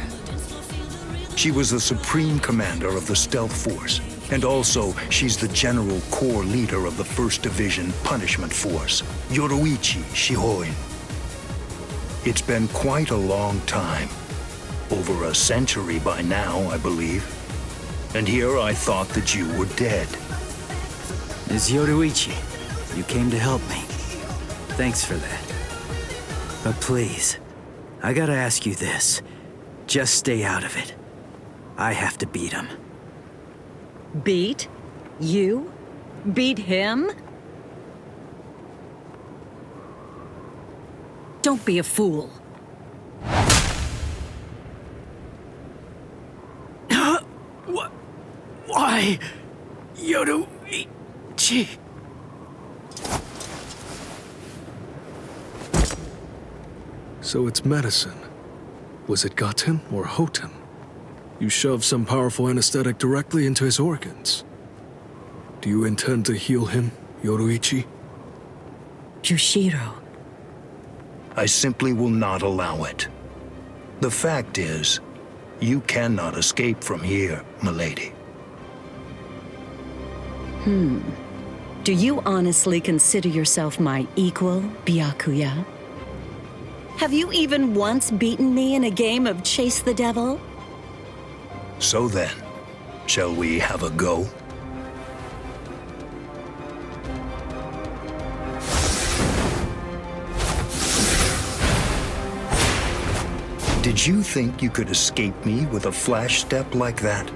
She was the supreme commander of the Stealth Force, and also she's the general corps leader of the 1st Division Punishment Force, Yoruichi Shihoin. It's been quite a long time. Over a century by now, I believe. And here I thought that you were dead. It's Yoruichi. You came to help me. Thanks for that. But please, I gotta ask you this. Just stay out of it. I have to beat him. Beat? You? Beat him? Don't be a fool. What? Why? Yoruichi... So it's medicine. Was it Gaten or Hoten? You shoved some powerful anesthetic directly into his organs. Do you intend to heal him, Yoruichi? Yushiro. I simply will not allow it. The fact is, you cannot escape from here, milady. Do you honestly consider yourself my equal, Byakuya? Have you even once beaten me in a game of Chase the Devil? So then, shall we have a go? Did you think you could escape me with a flash step like that?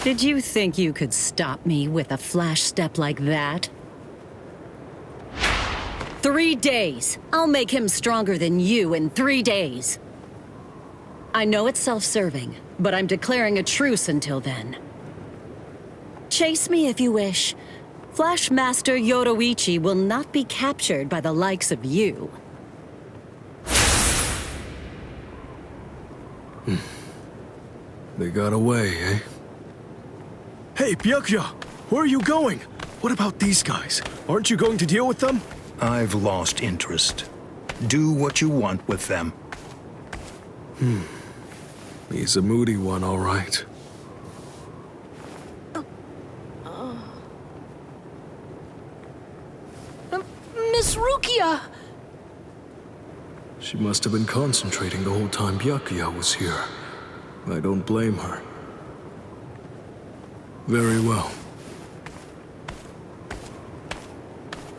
Did you think you could stop me with a flash step like that? 3 days. I'll make him stronger than you in 3 days. I know it's self-serving, but I'm declaring a truce until then. Chase me if you wish. Flash Master Yoruichi will not be captured by the likes of you. They got away, eh? Hey, Byakuya! Where are you going? What about these guys? Aren't you going to deal with them? I've lost interest. Do what you want with them. He's a moody one, all right. Miss Rukia! She must have been concentrating the whole time Byakuya was here. I don't blame her. Very well.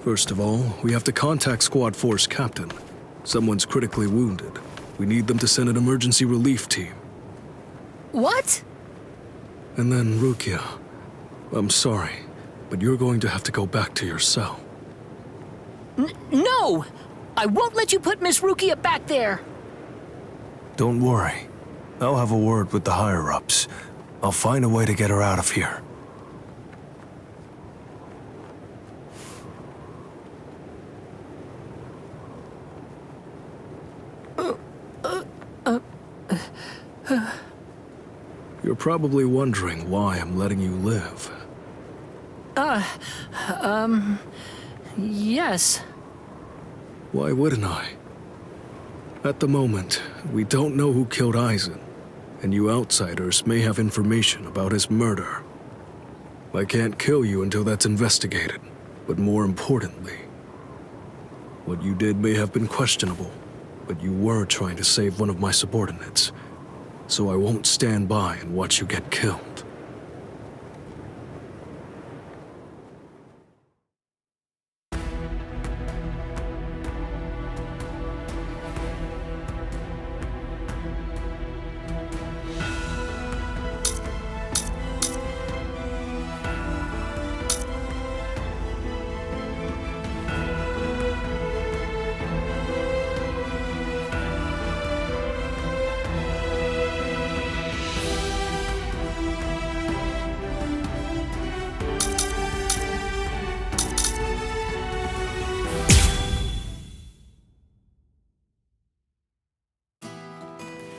First of all, we have to contact Squad Force Captain. Someone's critically wounded. We need them to send an emergency relief team. What? And then, Rukia, I'm sorry, but you're going to have to go back to your cell. No! I won't let you put Miss Rukia back there! Don't worry. I'll have a word with the higher-ups. I'll find a way to get her out of here. You're probably wondering why I'm letting you live. Yes. Why wouldn't I? At the moment, we don't know who killed Aizen, and you outsiders may have information about his murder. I can't kill you until that's investigated, but more importantly, what you did may have been questionable, but you were trying to save one of my subordinates, so I won't stand by and watch you get killed.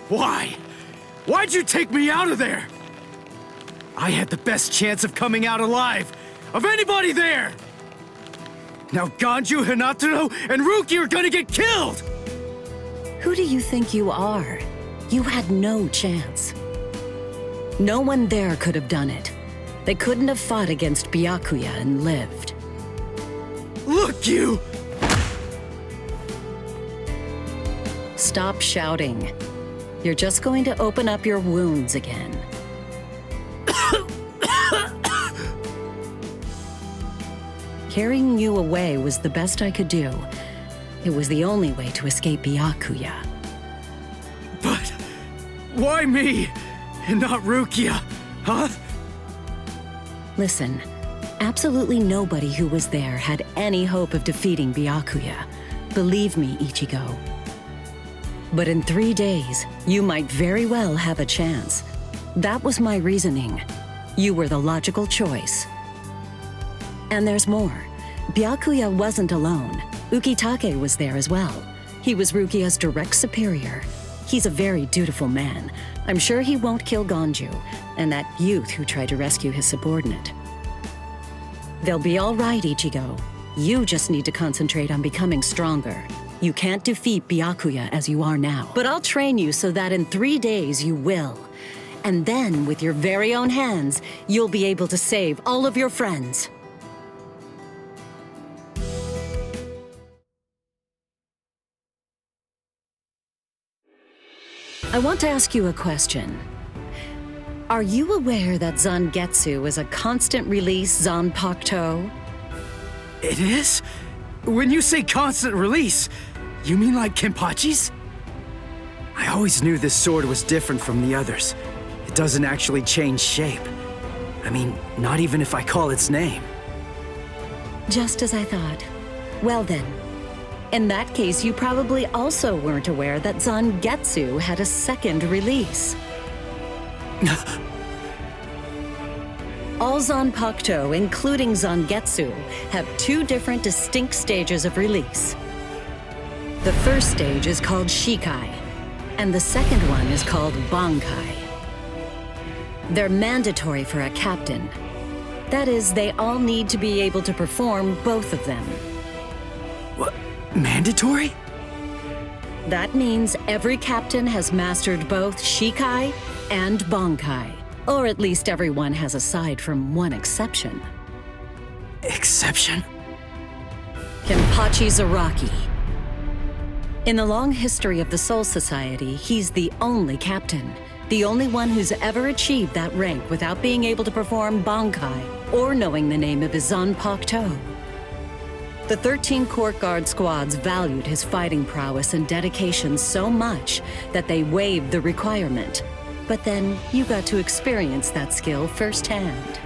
Why? Why'd you take me out of there? I had the best chance of coming out alive, of anybody there! Now Ganju, Hinataro, and Ruki are gonna get killed! Who do you think you are? You had no chance. No one there could have done it. They couldn't have fought against Byakuya and lived. Look, you! Stop shouting. You're just going to open up your wounds again. Carrying you away was the best I could do. It was the only way to escape Byakuya. But why me and not Rukia, huh? Listen, absolutely nobody who was there had any hope of defeating Byakuya. Believe me, Ichigo. But in 3 days, you might very well have a chance. That was my reasoning. You were the logical choice. And there's more. Byakuya wasn't alone. Ukitake was there as well. He was Rukia's direct superior. He's a very dutiful man. I'm sure he won't kill Ganju, and that youth who tried to rescue his subordinate. They'll be all right, Ichigo. You just need to concentrate on becoming stronger. You can't defeat Byakuya as you are now. But I'll train you so that in 3 days you will. And then, with your very own hands, you'll be able to save all of your friends. I want to ask you a question. Are you aware that Zangetsu is a constant-release Zanpakuto? It is? When you say constant release, you mean like Kenpachi's? I always knew this sword was different from the others. It doesn't actually change shape. I mean, not even if I call its name. Just as I thought. Well then, in that case, you probably also weren't aware that Zangetsu had a second release. All Zanpakuto, including Zangetsu, have 2 different distinct stages of release. The first stage is called Shikai, and the second one is called Bankai. They're mandatory for a captain. That is, they all need to be able to perform both of them. What? Mandatory? That means every captain has mastered both Shikai and Bankai. Or at least everyone has, aside from one exception. Exception? Kenpachi Zaraki. In the long history of the Soul Society, he's the only captain. The only one who's ever achieved that rank without being able to perform Bankai or knowing the name of his Zanpakuto. The 13 court guard squads valued his fighting prowess and dedication so much that they waived the requirement. But then you got to experience that skill firsthand.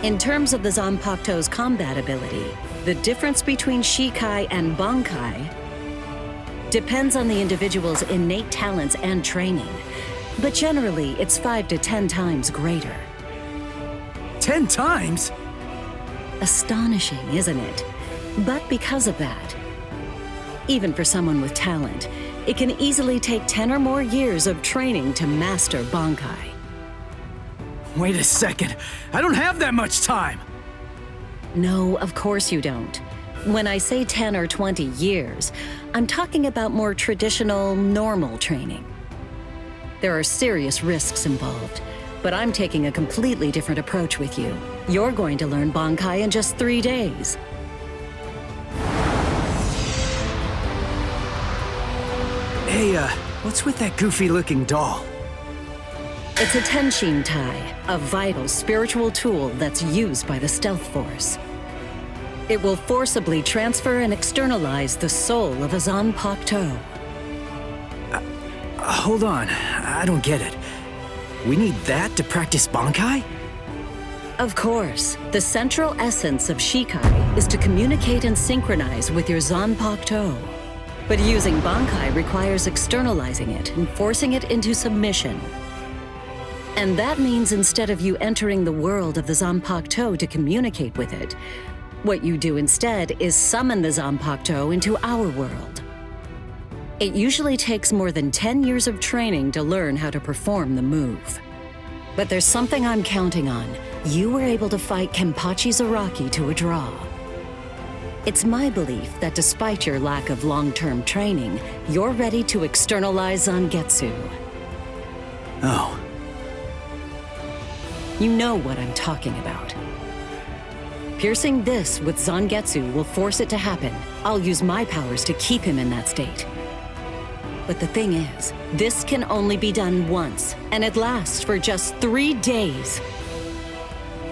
In terms of the Zanpakuto's combat ability, the difference between Shikai and Bankai depends on the individual's innate talents and training. But generally, it's 5 to 10 times greater. 10 times? Astonishing, isn't it? But because of that, even for someone with talent, it can easily take 10 or more years of training to master Bankai. Wait a second, I don't have that much time! No, of course you don't. When I say 10 or 20 years, I'm talking about more traditional, normal training. There are serious risks involved, but I'm taking a completely different approach with you. You're going to learn Bankai in just 3 days. Hey, what's with that goofy-looking doll? It's a Tenshin Tai, a vital spiritual tool that's used by the Stealth Force. It will forcibly transfer and externalize the soul of a Zanpakuto. Hold on, I don't get it. We need that to practice Bankai? Of course. The central essence of Shikai is to communicate and synchronize with your Zanpakuto. But using Bankai requires externalizing it and forcing it into submission. And that means instead of you entering the world of the Zanpakuto to communicate with it, what you do instead is summon the Zanpakuto into our world. It usually takes more than 10 years of training to learn how to perform the move. But there's something I'm counting on. You were able to fight Kenpachi Zaraki to a draw. It's my belief that despite your lack of long-term training, you're ready to externalize Zangetsu. Oh. You know what I'm talking about. Piercing this with Zangetsu will force it to happen. I'll use my powers to keep him in that state. But the thing is, this can only be done once, and it lasts for just 3 days.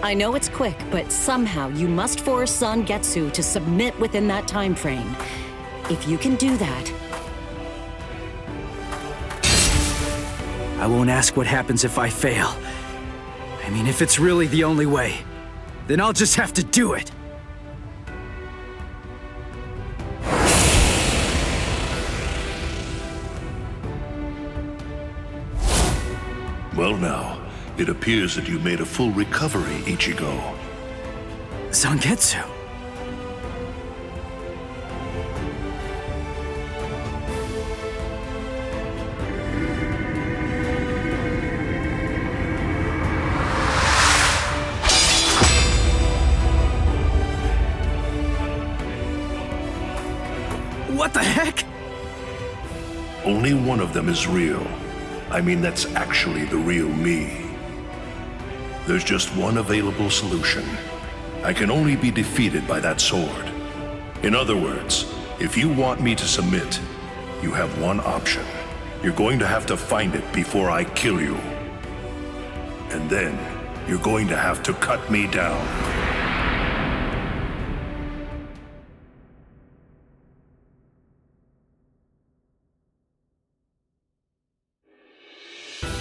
I know it's quick, but somehow you must force Zangetsu to submit within that time frame. If you can do that... I won't ask what happens if I fail. I mean, if it's really the only way, then I'll just have to do it. Well now, it appears that you made a full recovery, Ichigo. Zangetsu. What the heck? Only one of them is real. I mean, that's actually the real me. There's just one available solution. I can only be defeated by that sword. In other words, if you want me to submit, you have one option. You're going to have to find it before I kill you. And then, you're going to have to cut me down.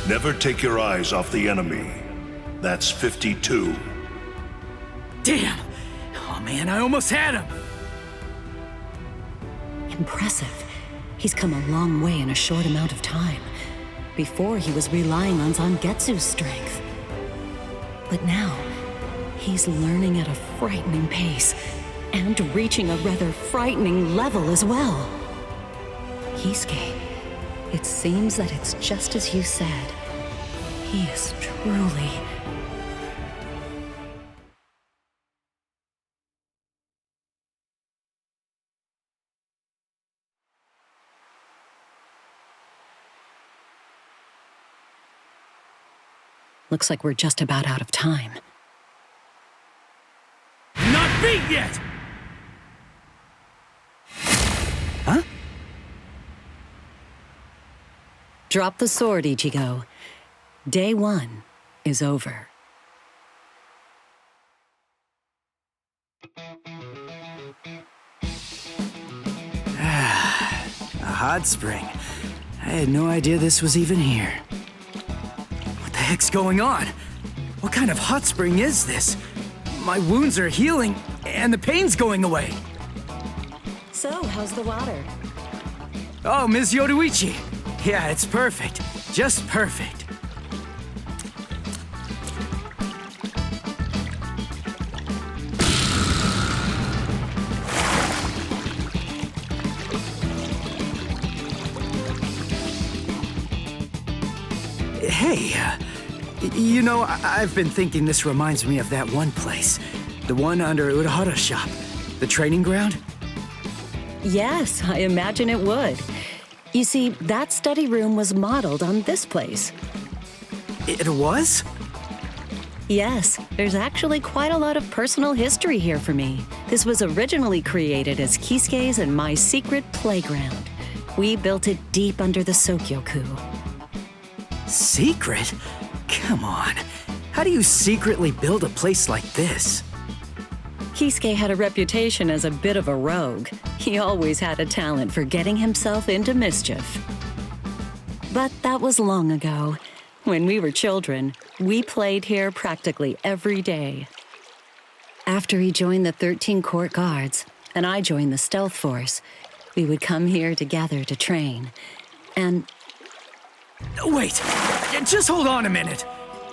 Never take your eyes off the enemy. That's 52. Damn! Oh man, I almost had him! Impressive. He's come a long way in a short amount of time. Before, he was relying on Zangetsu's strength. But now, he's learning at a frightening pace, and reaching a rather frightening level as well. Kisuke, it seems that it's just as you said. He is truly... Looks like we're just about out of time. Not beat yet! Huh? Drop the sword, Ichigo. Day 1 is over. A hot spring. I had no idea this was even here. What the heck's going on? What kind of hot spring is this? My wounds are healing, and the pain's going away. So, how's the water? Oh, Ms. Yoruichi. Yeah, it's perfect. Just perfect. Hey, you know, I've been thinking this reminds me of that one place. The one under Urahara's shop. The training ground? Yes, I imagine it would. You see, that study room was modeled on this place. It was? Yes, there's actually quite a lot of personal history here for me. This was originally created as Kisuke's and my secret playground. We built it deep under the Sokyoku. Secret? Come on. How do you secretly build a place like this? Kisuke had a reputation as a bit of a rogue. He always had a talent for getting himself into mischief. But that was long ago. When we were children, we played here practically every day. After he joined the 13 Court Guards, and I joined the Stealth Force, we would come here together to train. And... Wait, just hold on a minute.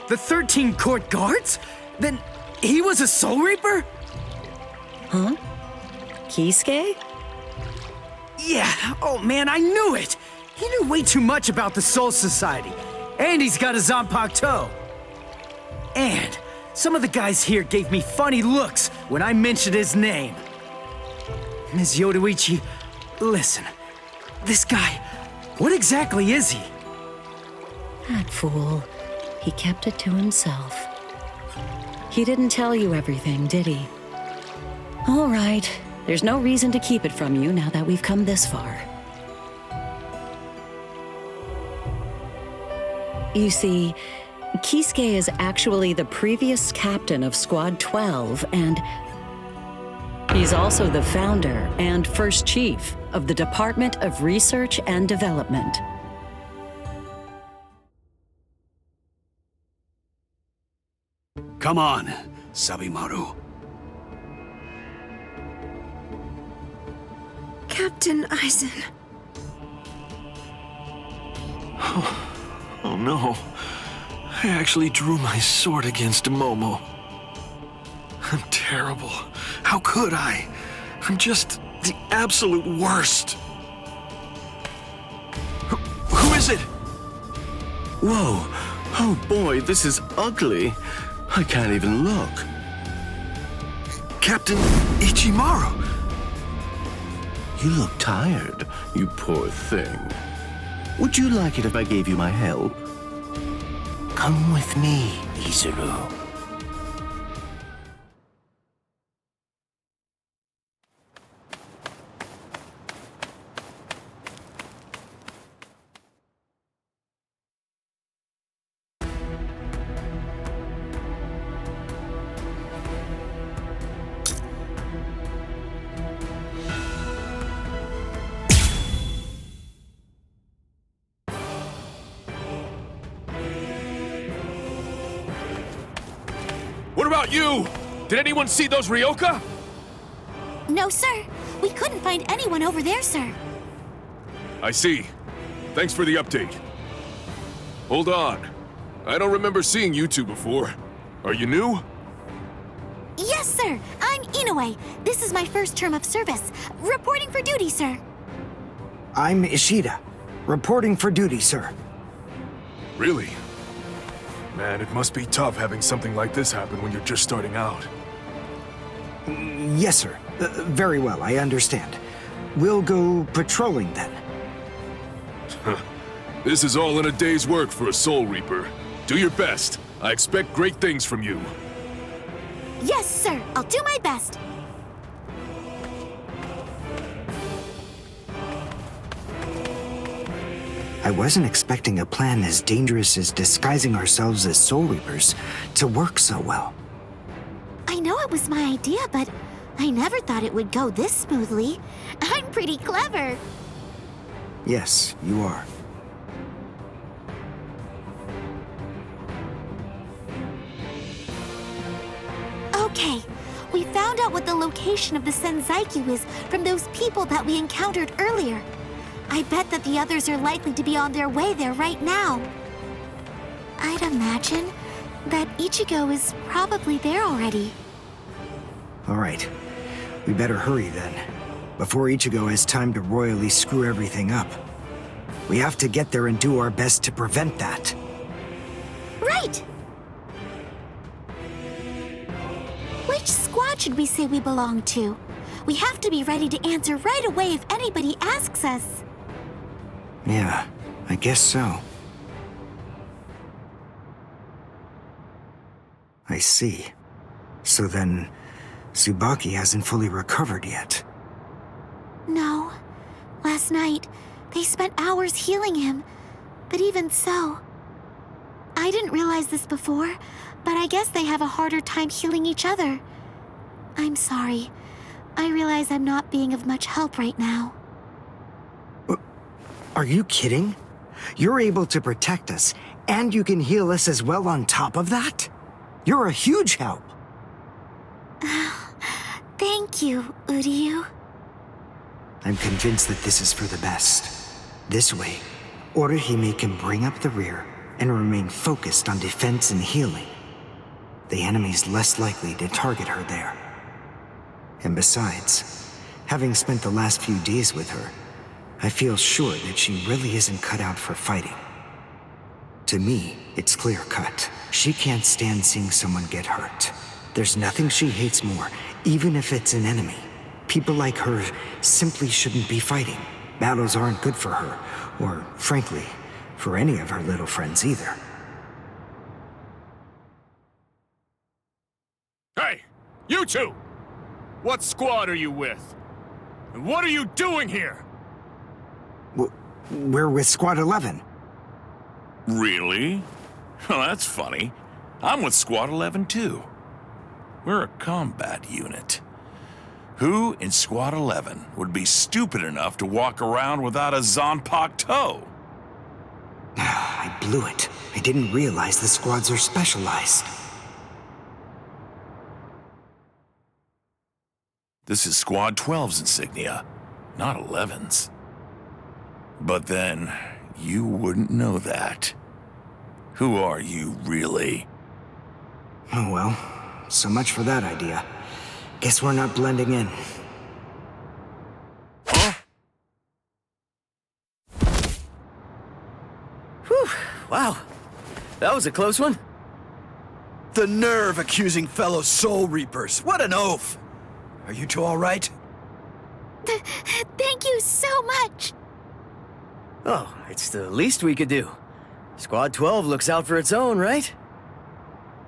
The 13 Court Guards? Then he was a Soul Reaper? Huh? Kisuke? Yeah, oh man, I knew it! He knew way too much about the Soul Society. And he's got a Zanpakuto. And some of the guys here gave me funny looks when I mentioned his name. Ms. Yoruichi, listen. This guy, what exactly is he? That fool. He kept it to himself. He didn't tell you everything, did he? All right. There's no reason to keep it from you now that we've come this far. You see, Kisuke is actually the previous captain of Squad 12, and he's also the founder and first chief of the Department of Research and Development. Come on, Sabimaru. Captain Aizen. Oh no. I actually drew my sword against Momo. I'm terrible. How could I? I'm just the absolute worst. Who is it? Whoa. Oh boy, this is ugly. I can't even look. Captain Ichimaru. You look tired, you poor thing. Would you like it if I gave you my help? Come with me, Izuru. What about you? Did anyone see those Ryoka? No, sir. We couldn't find anyone over there, sir. I see. Thanks for the update. Hold on. I don't remember seeing you two before. Are you new? Yes, sir. I'm Inoue. This is my first term of service. Reporting for duty, sir. I'm Ishida. Reporting for duty, sir. Really? Man, it must be tough having something like this happen when you're just starting out. Yes, sir. Very well, I understand. We'll go patrolling then. This is all in a day's work for a Soul Reaper. Do your best. I expect great things from you. Yes, sir. I'll do my best. I wasn't expecting a plan as dangerous as disguising ourselves as Soul Reapers to work so well. I know it was my idea, but I never thought it would go this smoothly. I'm pretty clever. Yes, you are. Okay, we found out what the location of the Senzaiku is from those people that we encountered earlier. I bet that the others are likely to be on their way there right now. I'd imagine that Ichigo is probably there already. All right. We better hurry then, before Ichigo has time to royally screw everything up. We have to get there and do our best to prevent that. Right! Which squad should we say we belong to? We have to be ready to answer right away if anybody asks us. Yeah, I guess so. I see. So then, Tsubaki hasn't fully recovered yet. No. Last night, they spent hours healing him. But even so... I didn't realize this before, but I guess they have a harder time healing each other. I'm sorry. I realize I'm not being of much help right now. Are you kidding? You're able to protect us, and you can heal us as well on top of that? You're a huge help. Thank you, Uryu. I'm convinced that this is for the best. This way, Orihime can bring up the rear and remain focused on defense and healing. The enemy's less likely to target her there. And besides, having spent the last few days with her, I feel sure that she really isn't cut out for fighting. To me, it's clear-cut. She can't stand seeing someone get hurt. There's nothing she hates more, even if it's an enemy. People like her simply shouldn't be fighting. Battles aren't good for her, or, frankly, for any of her little friends either. Hey, you two! What squad are you with? And what are you doing here? We're with Squad 11. Really? Well, that's funny. I'm with Squad 11 too. We're a combat unit. Who in Squad 11 would be stupid enough to walk around without a Zanpakuto toe? I blew it. I didn't realize the squads are specialized. This is Squad 12's insignia, not 11's. But then, you wouldn't know that. Who are you, really? Oh well, so much for that idea. Guess we're not blending in. Whew, wow. That was a close one. The nerve accusing fellow Soul Reapers. What an oaf! Are you two all right? Thank you so much. Oh, it's the least we could do. Squad 12 looks out for its own, right?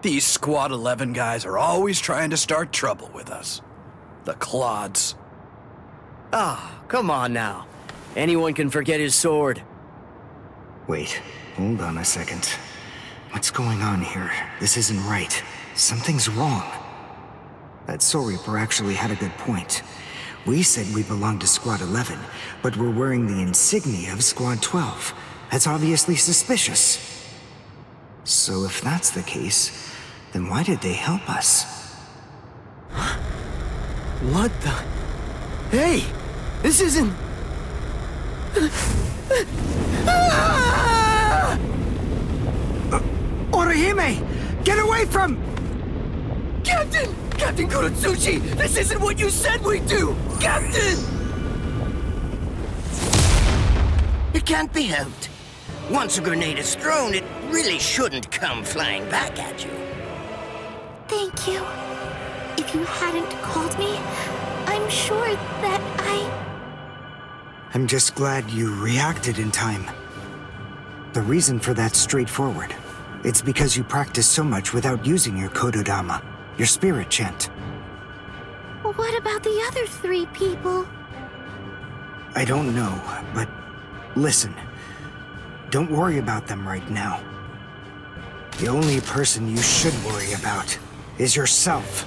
These Squad 11 guys are always trying to start trouble with us. The clods. Ah, come on now. Anyone can forget his sword. Wait, hold on a second. What's going on here? This isn't right. Something's wrong. That Soul Reaper actually had a good point. We said we belonged to Squad 11, but we're wearing the insignia of Squad 12. That's obviously suspicious. So if that's the case, then why did they help us? What the? Hey! This isn't... Orihime! Get away from... Captain! Captain Kurotsuchi! This isn't what you said we'd do! Captain! It can't be helped. Once a grenade is thrown, it really shouldn't come flying back at you. Thank you. If you hadn't called me, I'm sure that I'm just glad you reacted in time. The reason for that's straightforward. It's because you practice so much without using your Kododama, your spirit chant. What about the other 3 people? I don't know, but listen. Don't worry about them right now. The only person you should worry about is yourself.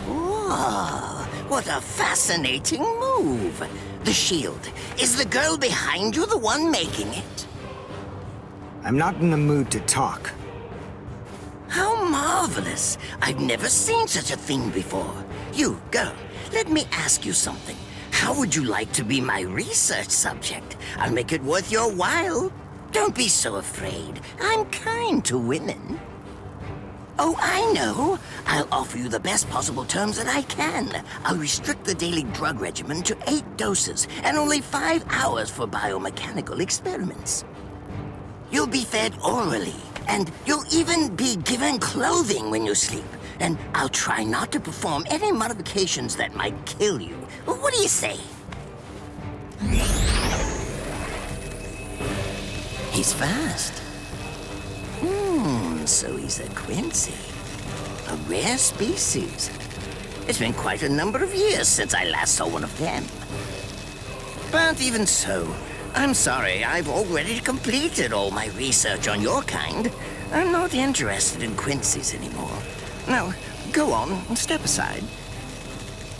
Whoa, what a fascinating move. The shield. Is the girl behind you the one making it? I'm not in the mood to talk. How marvelous. I've never seen such a thing before. You, girl, let me ask you something. How would you like to be my research subject? I'll make it worth your while. Don't be so afraid. I'm kind to women. Oh, I know. I'll offer you the best possible terms that I can. I'll restrict the daily drug regimen to 8 doses and only 5 hours for biomechanical experiments. You'll be fed orally, and you'll even be given clothing when you sleep. And I'll try not to perform any modifications that might kill you. What do you say? He's fast. So he's a Quincy. A rare species. It's been quite a number of years since I last saw one of them. But even so, I'm sorry, I've already completed all my research on your kind. I'm not interested in Quincy's anymore. Now, go on and step aside.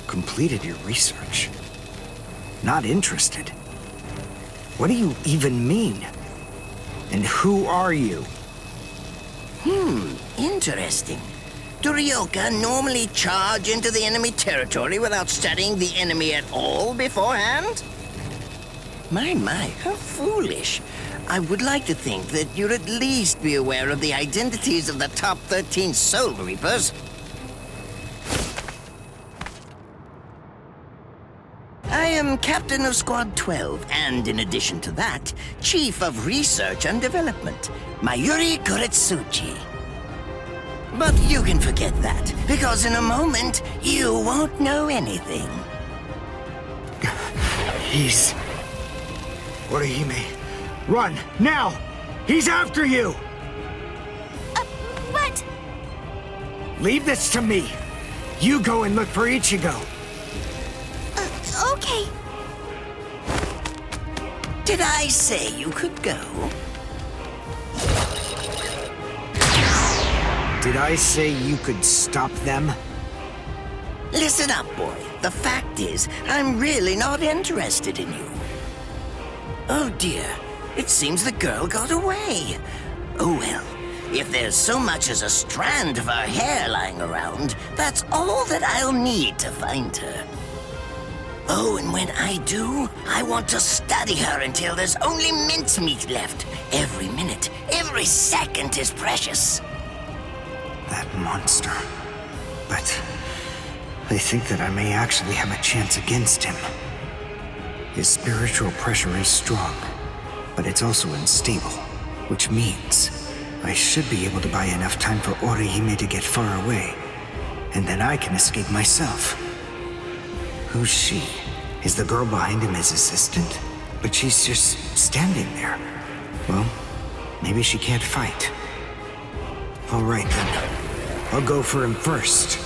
Completed your research? Not interested? What do you even mean? And who are you? Interesting. Do Ryoka normally charge into the enemy territory without studying the enemy at all beforehand? My, how foolish. I would like to think that you'd at least be aware of the identities of the top 13 Soul Reapers. am Captain of Squad 12, and in addition to that, Chief of Research and Development, Mayuri Kuretsuchi. But you can forget that, because in a moment, you won't know anything. He's... Orihime, run, now! He's after you! But... Leave this to me. You go and look for Ichigo. Okay. Did I say you could go? Did I say you could stop them? Listen up, boy. The fact is, I'm really not interested in you. Oh dear, it seems the girl got away. Oh well, if there's so much as a strand of her hair lying around, that's all that I'll need to find her. Oh, and when I do, I want to study her until there's only mincemeat left. Every minute, every second is precious. That monster. But I think that I may actually have a chance against him. His spiritual pressure is strong, but it's also unstable, which means I should be able to buy enough time for Orihime to get far away, and then I can escape myself. Who's she? Is the girl behind him his assistant? But she's just standing there. Well, maybe she can't fight. All right then. I'll go for him first.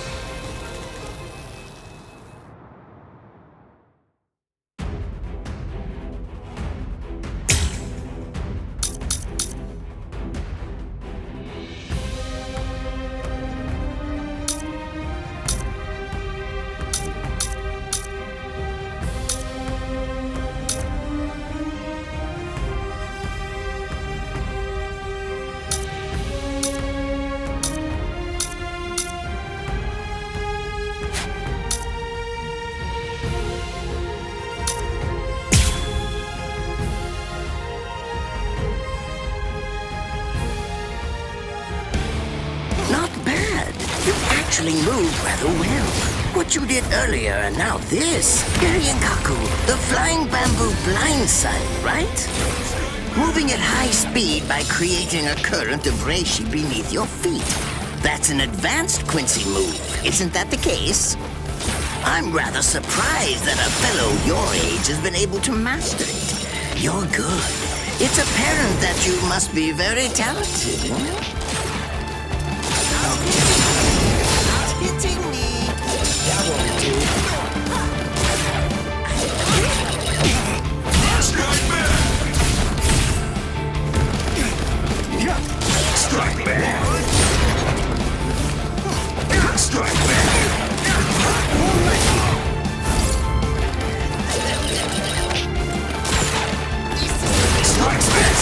Moved rather well. What you did earlier and now this. Gaku, the flying bamboo blindside, right? Moving at high speed by creating a current of reishi beneath your feet. That's an advanced Quincy move, isn't that the case? I'm rather surprised that a fellow your age has been able to master it. You're good. It's apparent that you must be very talented. Hitting me. That won't do. Strike back! Strike back! Strike back! Strike back!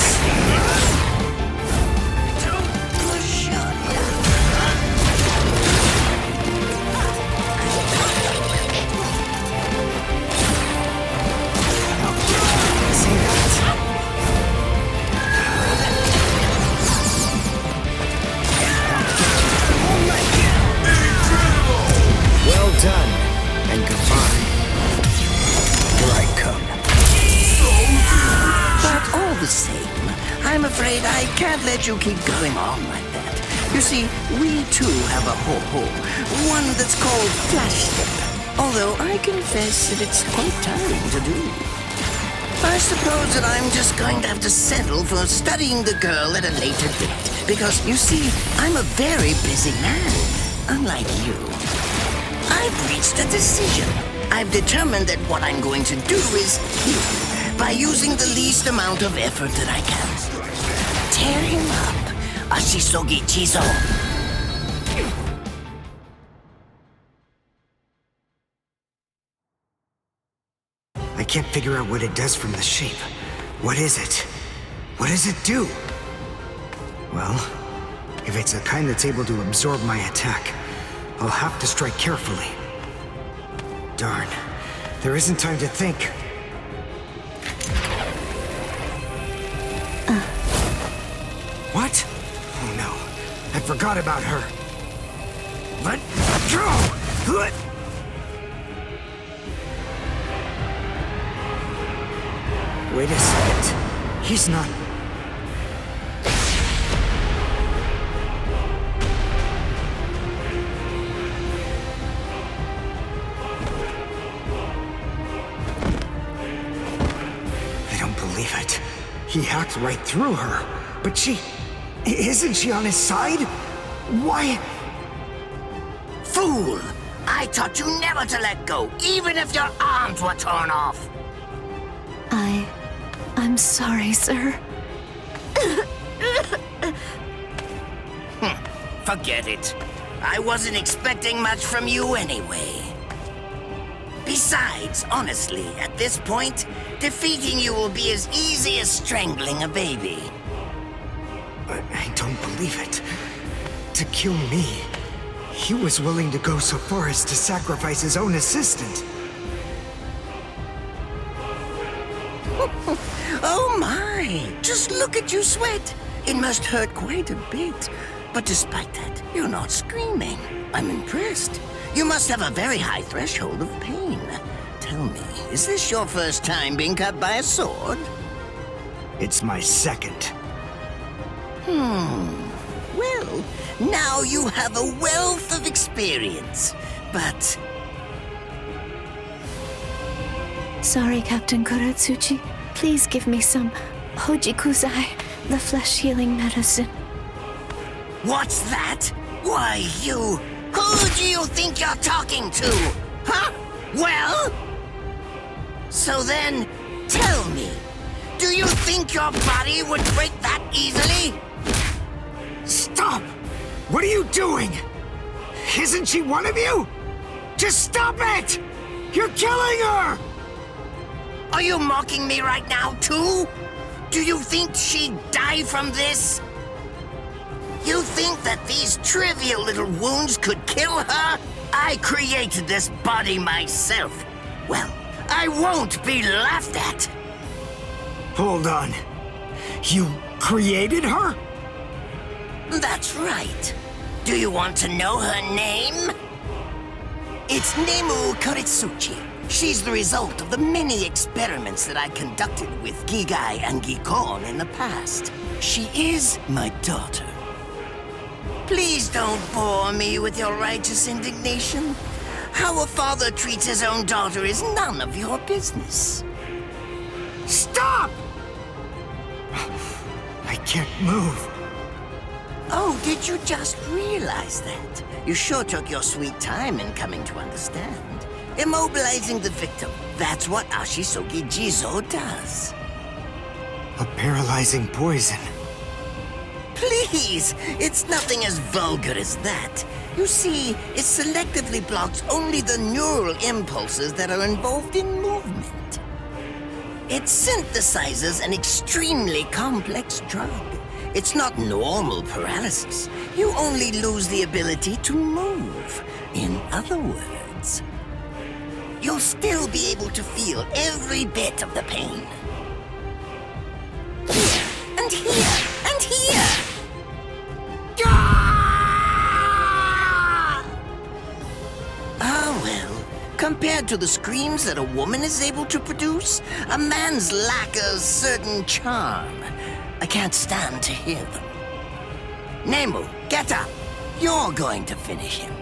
Well done, and goodbye. Here I come. But all the same, I'm afraid I can't let you keep going on like that. You see, we too have a ho-ho, one that's called Flash Step. Although I confess that it's quite tiring to do. I suppose that I'm just going to have to settle for studying the girl at a later date. Because, you see, I'm a very busy man, unlike you. I've reached a decision. I've determined that what I'm going to do is heal by using the least amount of effort that I can. Tear him up. Ashisogi Chizo. I can't figure out what it does from the shape. What is it? What does it do? Well, if it's a kind that's able to absorb my attack, I'll have to strike carefully. Darn, there isn't time to think. What? Oh no, I forgot about her. Let go! Wait a second. He's not... I don't believe it. He hacked right through her. But she... Isn't she on his side? Why... Fool! I taught you never to let go, even if your arms were torn off. I'm sorry, sir. Forget it. I wasn't expecting much from you anyway. Besides, honestly, at this point, defeating you will be as easy as strangling a baby. I don't believe it. To kill me, he was willing to go so far as to sacrifice his own assistant. Oh my! Just look at you sweat! It must hurt quite a bit. But despite that, you're not screaming. I'm impressed. You must have a very high threshold of pain. Tell me, is this your first time being cut by a sword? It's my second. Well, now you have a wealth of experience, but... Sorry, Captain Kuratsuchi. Please give me some Hojikuzai, the flesh-healing medicine. What's that? Why, you... Who do you think you're talking to? Huh? Well? So then, tell me, do you think your body would break that easily? Stop! What are you doing? Isn't she one of you? Just stop it! You're killing her! Are you mocking me right now, too? Do you think she'd die from this? You think that these trivial little wounds could kill her? I created this body myself. Well, I won't be laughed at. Hold on. You created her? That's right. Do you want to know her name? It's Nemu Kuritsuchi. She's the result of the many experiments that I conducted with Gigai and Gikon in the past. She is my daughter. Please don't bore me with your righteous indignation. How a father treats his own daughter is none of your business. Stop! I can't move. Oh, did you just realize that? You sure took your sweet time in coming to understand. Immobilizing the victim. That's what Ashisogi Jizo does. A paralyzing poison. Please! It's nothing as vulgar as that. You see, it selectively blocks only the neural impulses that are involved in movement. It synthesizes an extremely complex drug. It's not normal paralysis. You only lose the ability to move. In other words, you'll still be able to feel every bit of the pain. Here, and here, and here! Ah, well, compared to the screams that a woman is able to produce, a man's lack a certain charm. I can't stand to hear them. Nemu, get up. You're going to finish him.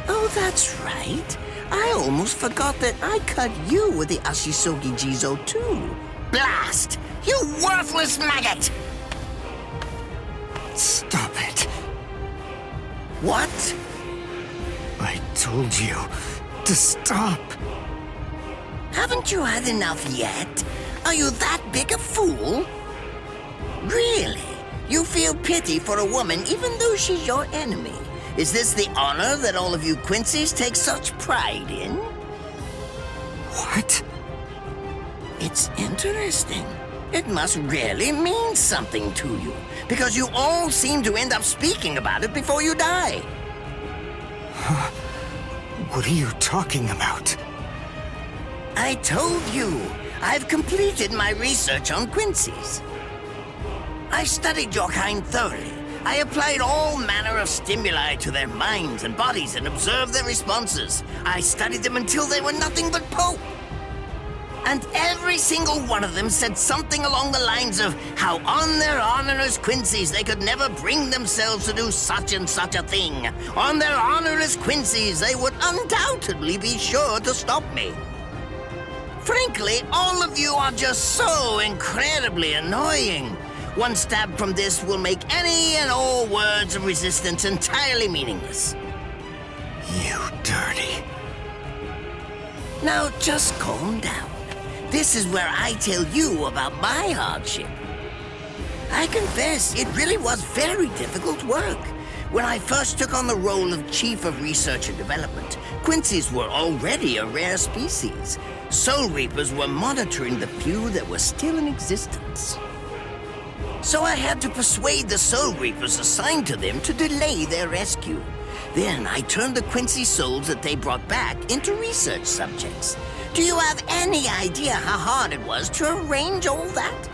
Oh, that's right. I almost forgot that I cut you with the Ashisogi Jizo too. Blast! You worthless maggot! Stop it. What? I told you to stop. Haven't you had enough yet? Are you that big a fool? Really? You feel pity for a woman even though she's your enemy? Is this the honor that all of you Quincy's take such pride in? What? It's interesting. It must really mean something to you, because you all seem to end up speaking about it before you die. What are you talking about? I told you, I've completed my research on Quincy's. I studied your kind thoroughly. I applied all manner of stimuli to their minds and bodies and observed their responses. I studied them until they were nothing but pulp. And every single one of them said something along the lines of how on their honor as Quincy's they could never bring themselves to do such and such a thing. On their honor as Quincy's they would undoubtedly be sure to stop me. Frankly, all of you are just so incredibly annoying. One stab from this will make any and all words of resistance entirely meaningless. You dirty. Now just calm down. This is where I tell you about my hardship. I confess, it really was very difficult work. When I first took on the role of Chief of Research and Development, Quincy's were already a rare species. Soul Reapers were monitoring the few that were still in existence. So I had to persuade the Soul Reapers assigned to them to delay their rescue. Then I turned the Quincy souls that they brought back into research subjects. Do you have any idea how hard it was to arrange all that?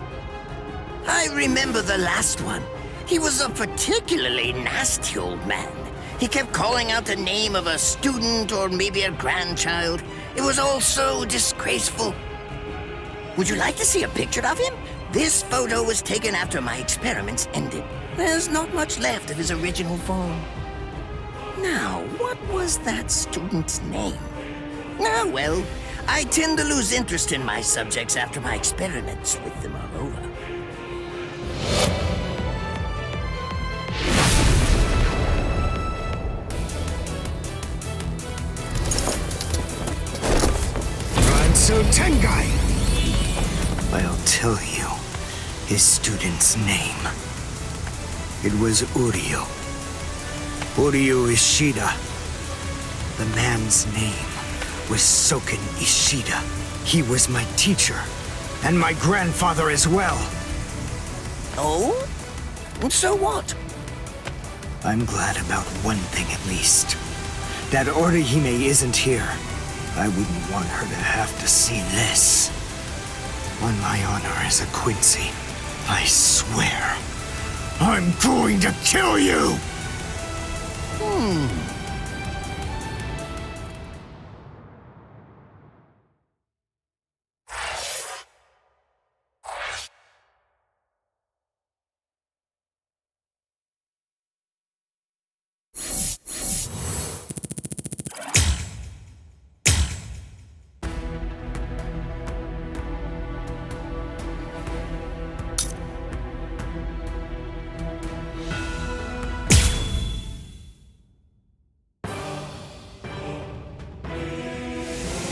I remember the last one. He was a particularly nasty old man. He kept calling out the name of a student or maybe a grandchild. It was all so disgraceful. Would you like to see a picture of him? This photo was taken after my experiments ended. There's not much left of his original form. Now, what was that student's name? Ah, well, I tend to lose interest in my subjects after my experiments with them are over. Ranso Tengai! I'll tell you his student's name. It was Uryu. Uryu Ishida. The man's name was Soken Ishida. He was my teacher, and my grandfather as well. Oh? So what? I'm glad about one thing at least. That Orihime isn't here. I wouldn't want her to have to see this. On my honor as a Quincy, I swear, I'm going to kill you!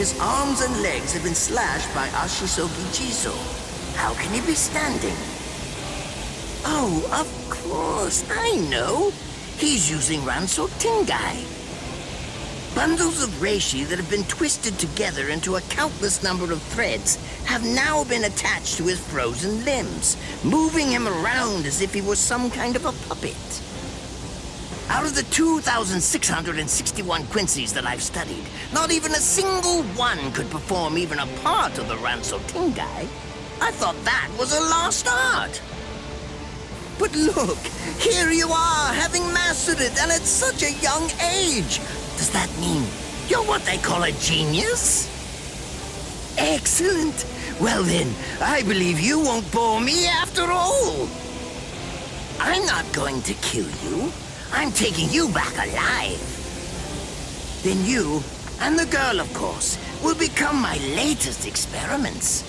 His arms and legs have been slashed by Ashisogi Jizo. How can he be standing? Oh, of course, I know. He's using Ranso Tengai. Bundles of reishi that have been twisted together into a countless number of threads have now been attached to his frozen limbs, moving him around as if he were some kind of a puppet. Out of the 2,661 Quincy's that I've studied, not even a single one could perform even a part of the Ranso Tengai. I thought that was a lost art. But look, here you are, having mastered it, and at such a young age. Does that mean you're what they call a genius? Excellent. Well then, I believe you won't bore me after all. I'm not going to kill you. I'm taking you back alive. Then you, and the girl, of course, will become my latest experiments.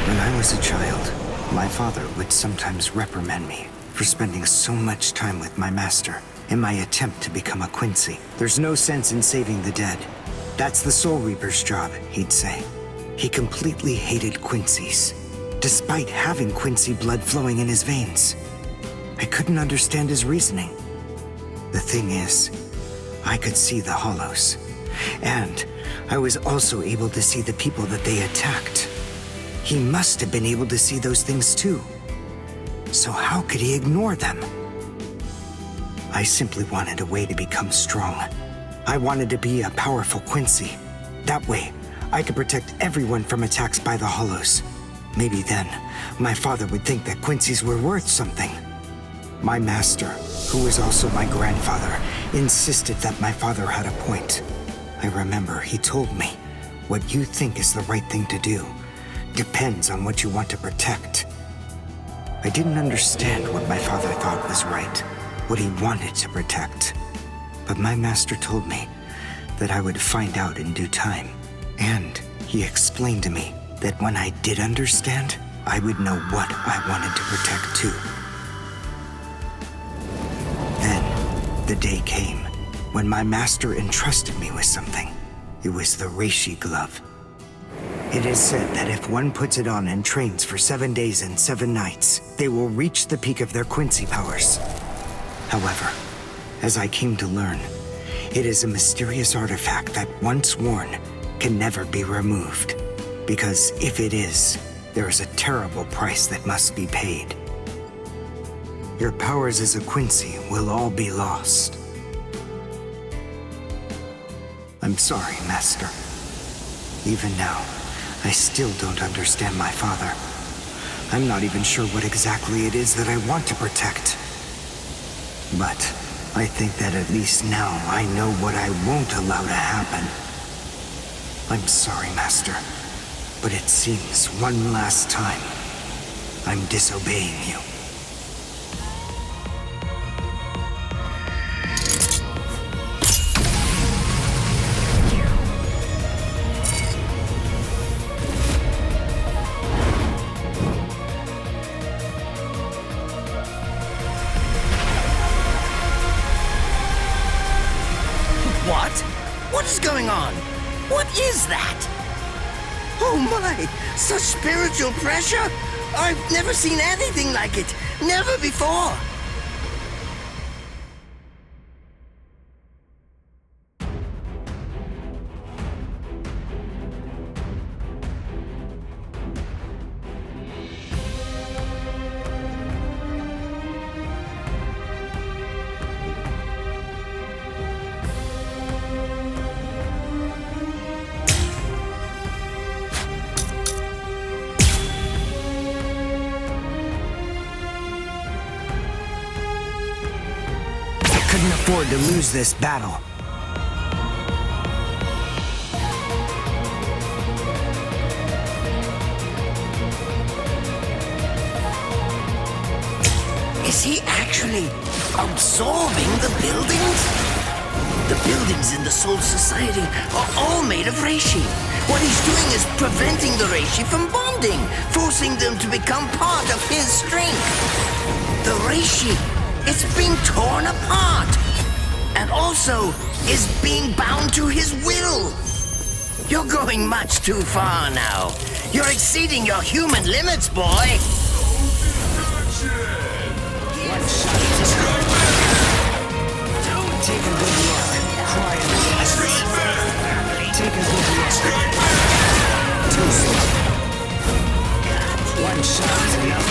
When I was a child, my father would sometimes reprimand me for spending so much time with my master in my attempt to become a Quincy. There's no sense in saving the dead. That's the Soul Reaper's job, he'd say. He completely hated Quincy's, despite having Quincy blood flowing in his veins. I couldn't understand his reasoning. The thing is, I could see the hollows, and I was also able to see the people that they attacked. He must have been able to see those things too. So how could he ignore them? I simply wanted a way to become strong. I wanted to be a powerful Quincy. That way, I could protect everyone from attacks by the hollows. Maybe then, my father would think that Quincy's were worth something. My master who was also my grandfather, insisted that my father had a point. I remember he told me, what you think is the right thing to do depends on what you want to protect. I didn't understand what my father thought was right, what he wanted to protect. But my master told me that I would find out in due time. And he explained to me that when I did understand, I would know what I wanted to protect too. Then, the day came when my master entrusted me with something. It was the reishi glove. It is said that if one puts it on and trains for 7 days and 7 nights, they will reach the peak of their Quincy powers. However, as I came to learn, it is a mysterious artifact that once worn can never be removed. Because if it is, there is a terrible price that must be paid. Your powers as a Quincy will all be lost. I'm sorry, Master. Even now, I still don't understand my father. I'm not even sure what exactly it is that I want to protect. But I think that at least now I know what I won't allow to happen. I'm sorry, Master, but it seems one last time I'm disobeying you. What is going on? What is that? Oh my! Such spiritual pressure? I've never seen anything like it. Never before. Couldn't afford to lose this battle. Is he actually absorbing the buildings? The buildings in the Soul Society are all made of reishi. What he's doing is preventing the reishi from bonding, forcing them to become part of his strength. The reishi, it's being torn apart, and also is being bound to his will. You're going much too far now. You're exceeding your human limits, boy. Take a good look. Try and take a good look. Too slow. One shot is enough.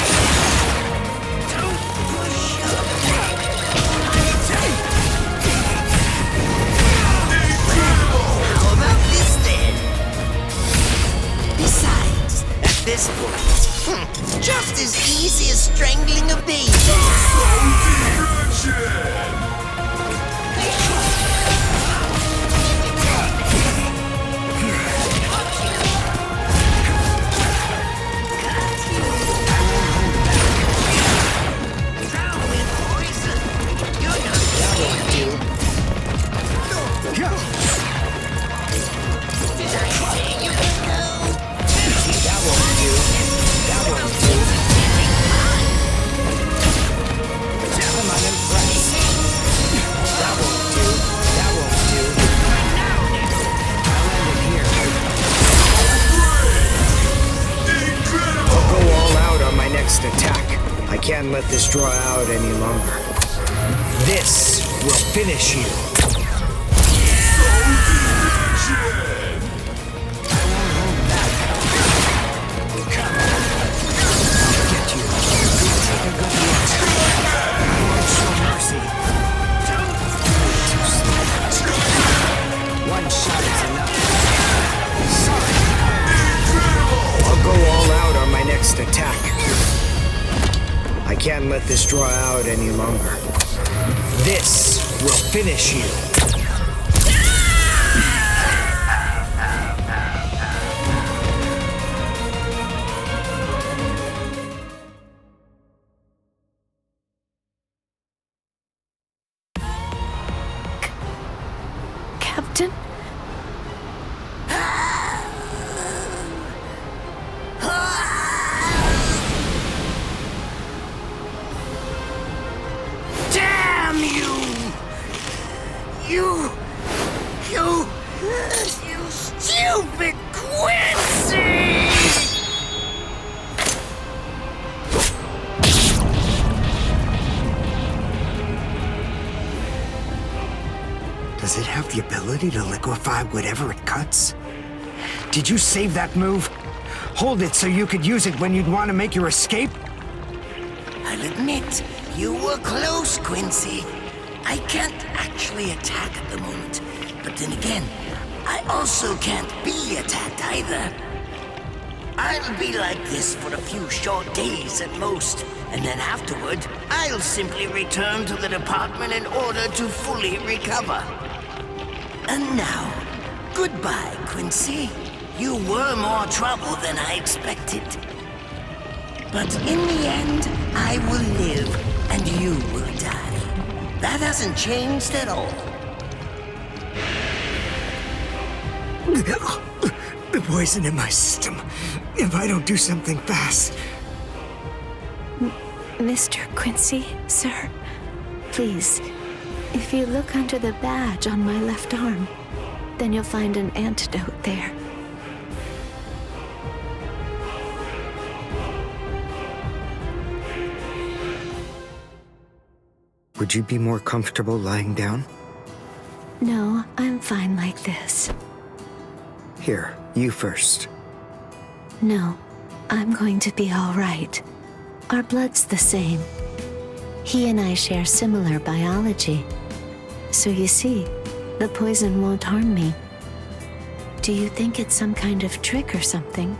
How about this then? Besides, at this point, just as easy as strangling a baby. Attack. I can't let this draw out any longer. This will finish you. One shot is enough. Sorry. I'll go all out on my next attack. I can't let this draw out any longer. This will finish you. Captain? Damn you! You stupid Quincy! Does it have the ability to liquefy whatever it cuts? Did you save that move? Hold it so you could use it when you'd want to make your escape? I'll admit, you were close, Quincy. I can't actually attack at the moment, but then again, I also can't be attacked either. I'll be like this for a few short days at most, and then afterward, I'll simply return to the department in order to fully recover. And now, goodbye, Quincy. You were more trouble than I expected. But in the end, I will live, and you will die. That hasn't changed at all. The poison in my system. If I don't do something fast. Mr. Quincy, sir, please, if you look under the badge on my left arm, then you'll find an antidote there. Would you be more comfortable lying down? No, I'm fine like this. Here, you first. No, I'm going to be all right. Our blood's the same. He and I share similar biology. So you see, the poison won't harm me. Do you think it's some kind of trick or something?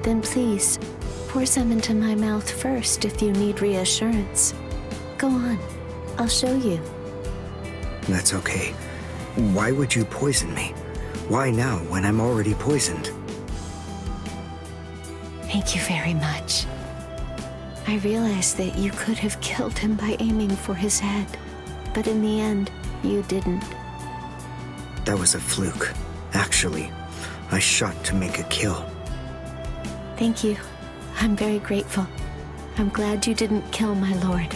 Then please, pour some into my mouth first if you need reassurance. Go on, I'll show you. That's okay. Why would you poison me? Why now, when I'm already poisoned? Thank you very much. I realized that you could have killed him by aiming for his head, but in the end, you didn't. That was a fluke. Actually, I shot to make a kill. Thank you. I'm very grateful. I'm glad you didn't kill my lord.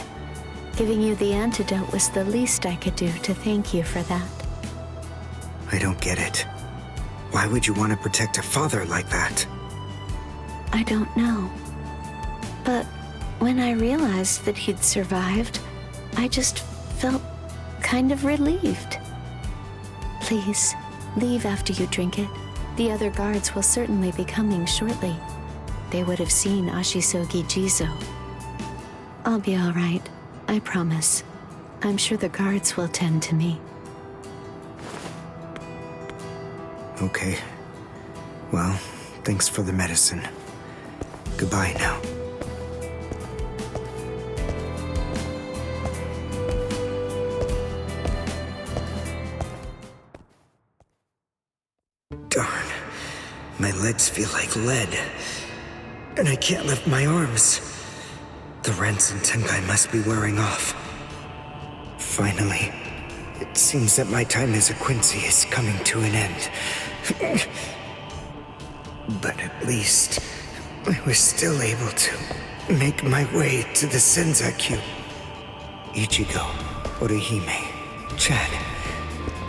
Giving you the antidote was the least I could do to thank you for that. I don't get it. Why would you want to protect a father like that? I don't know. But when I realized that he'd survived, I just felt kind of relieved. Please, leave after you drink it. The other guards will certainly be coming shortly. They would have seen Ashisogi Jizo. I'll be all right, I promise. I'm sure the guards will tend to me. Okay. Well, thanks for the medicine. Goodbye now. Darn. My legs feel like lead. And I can't lift my arms. The rents in Tenkai must be wearing off. Finally, it seems that my time as a Quincy is coming to an end. But at least, I was still able to make my way to the Senzakyu. Ichigo, Orihime, Chad,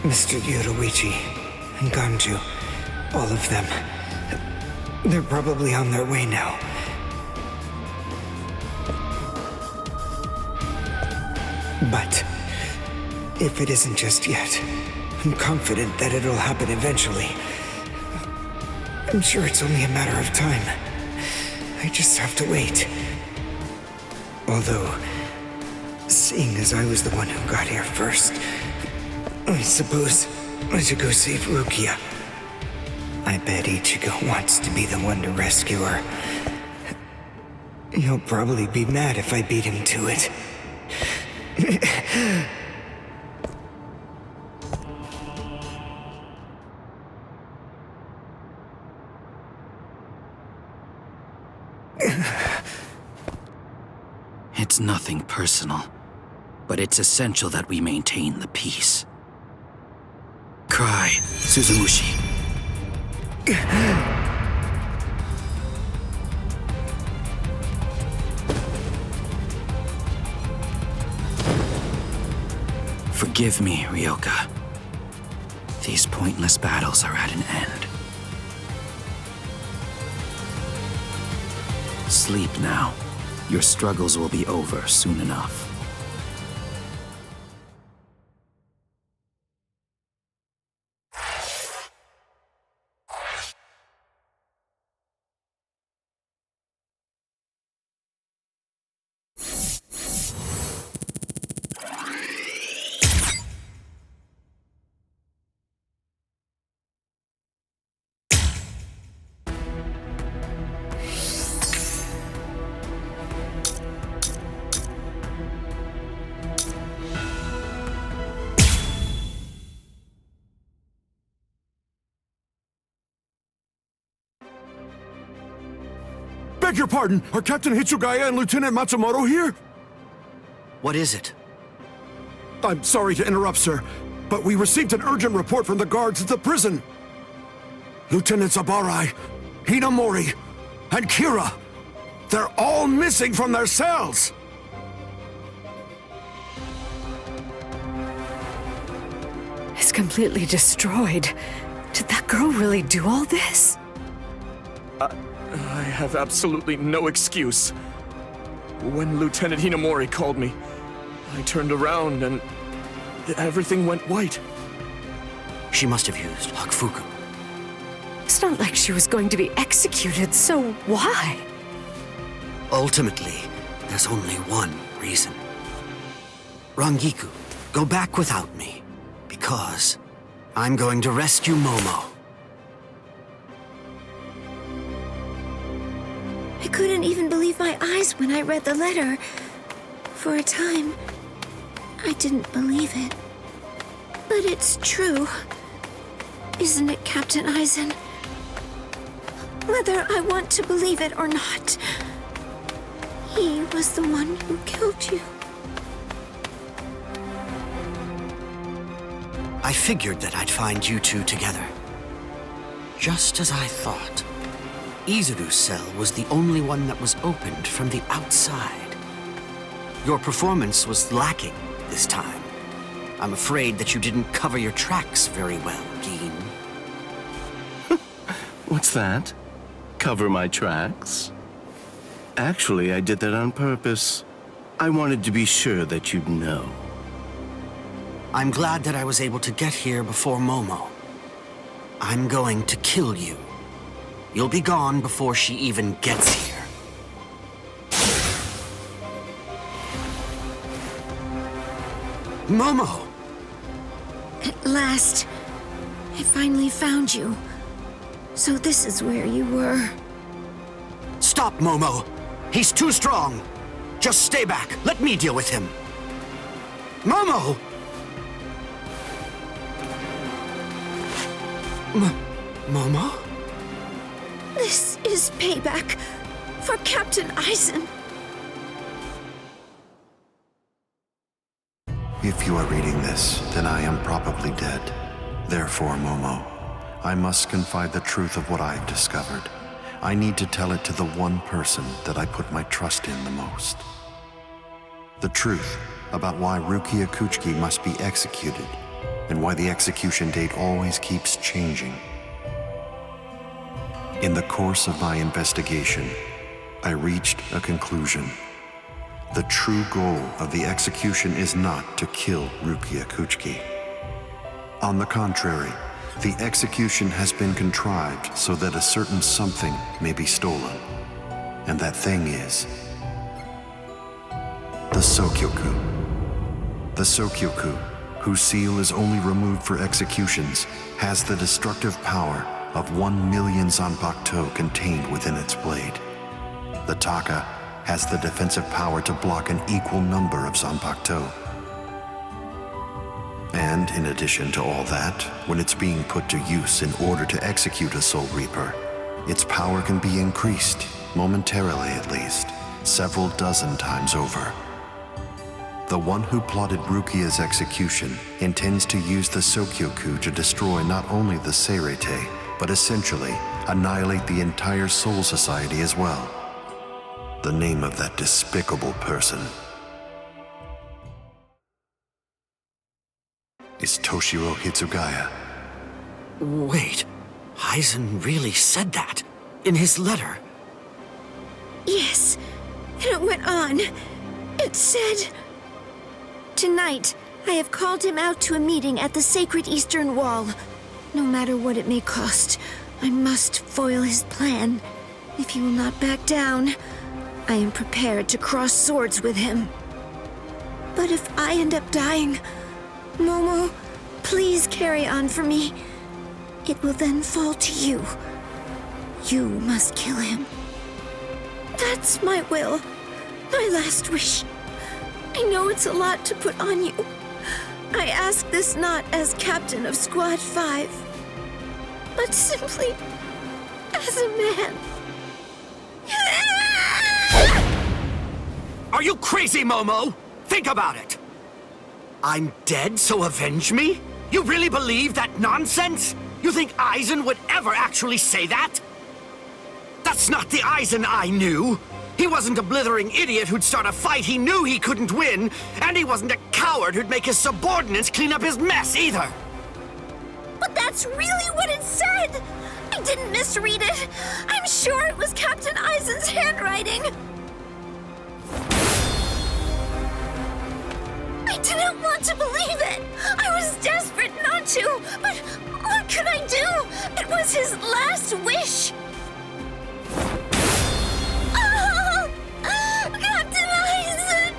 Mr. Yoruichi, and Ganju, all of them. They're probably on their way now. But if it isn't just yet, I'm confident that it'll happen eventually. I'm sure it's only a matter of time. I just have to wait. Although, seeing as I was the one who got here first, I suppose I should go save Rukia. I bet Ichigo wants to be the one to rescue her. He'll probably be mad if I beat him to it. It's nothing personal, but it's essential that we maintain the peace. Cry, Suzumushi. Forgive me, Ryoka. These pointless battles are at an end. Sleep now. Your struggles will be over soon enough. Beg your pardon, are Captain Hitsugaya and Lieutenant Matsumoto here? What is it? I'm sorry to interrupt, sir, but we received an urgent report from the guards at the prison. Lieutenant Zabarai, Hinamori, and Kira, they're all missing from their cells! It's completely destroyed. Did that girl really do all this? I have absolutely no excuse. When Lieutenant Hinamori called me, I turned around and everything went white. She must have used Hakufuku. It's not like she was going to be executed, so why? Ultimately, there's only one reason. Rangiku, go back without me, because I'm going to rescue Momo. I couldn't even believe my eyes when I read the letter. For a time, I didn't believe it. But it's true. Isn't it, Captain Aizen? Whether I want to believe it or not, he was the one who killed you. I figured that I'd find you two together. Just as I thought. Izuru's cell was the only one that was opened from the outside. Your performance was lacking this time. I'm afraid that you didn't cover your tracks very well, Gin. What's that? Cover my tracks? Actually, I did that on purpose. I wanted to be sure that you'd know. I'm glad that I was able to get here before Momo. I'm going to kill you. You'll be gone before she even gets here. Momo! At last, I finally found you. So this is where you were. Stop, Momo! He's too strong! Just stay back. Let me deal with him. Momo! Momo? This is payback for Captain Aizen. If you are reading this, then I am probably dead. Therefore, Momo, I must confide the truth of what I've discovered. I need to tell it to the one person that I put my trust in the most. The truth about why Rukia Kuchiki must be executed, and why the execution date always keeps changing. In the course of my investigation, I reached a conclusion. The true goal of the execution is not to kill Rukia Kuchiki. On the contrary, the execution has been contrived so that a certain something may be stolen. And that thing is the Sokyoku. The Sokyoku, whose seal is only removed for executions, has the destructive power of 1 million Zanpakuto contained within its blade. The Taka has the defensive power to block an equal number of Zanpakuto. And in addition to all that, when it's being put to use in order to execute a Soul Reaper, its power can be increased, momentarily at least, several dozen times over. The one who plotted Rukia's execution intends to use the Sokyoku to destroy not only the Seirete, but essentially annihilate the entire Soul Society as well. The name of that despicable person is Toshiro Hitsugaya. Wait, Aizen really said that in his letter? Yes, and it went on. It said, "Tonight, I have called him out to a meeting at the sacred Eastern Wall. No matter what it may cost, I must foil his plan. If he will not back down, I am prepared to cross swords with him. But if I end up dying, Momo, please carry on for me. It will then fall to you. You must kill him. That's my will, my last wish. I know it's a lot to put on you. I ask this not as captain of Squad 5, but simply as a man." Are you crazy, Momo? Think about it. I'm dead, so avenge me? You really believe that nonsense? You think Aizen would ever actually say that? That's not the Aizen I knew. He wasn't a blithering idiot who'd start a fight he knew he couldn't win, and he wasn't a coward who'd make his subordinates clean up his mess either. But that's really what it said! I didn't misread it. I'm sure it was Captain Aizen's handwriting. I didn't want to believe it. I was desperate not to, but what could I do? It was his last wish. Oh, Captain Aizen!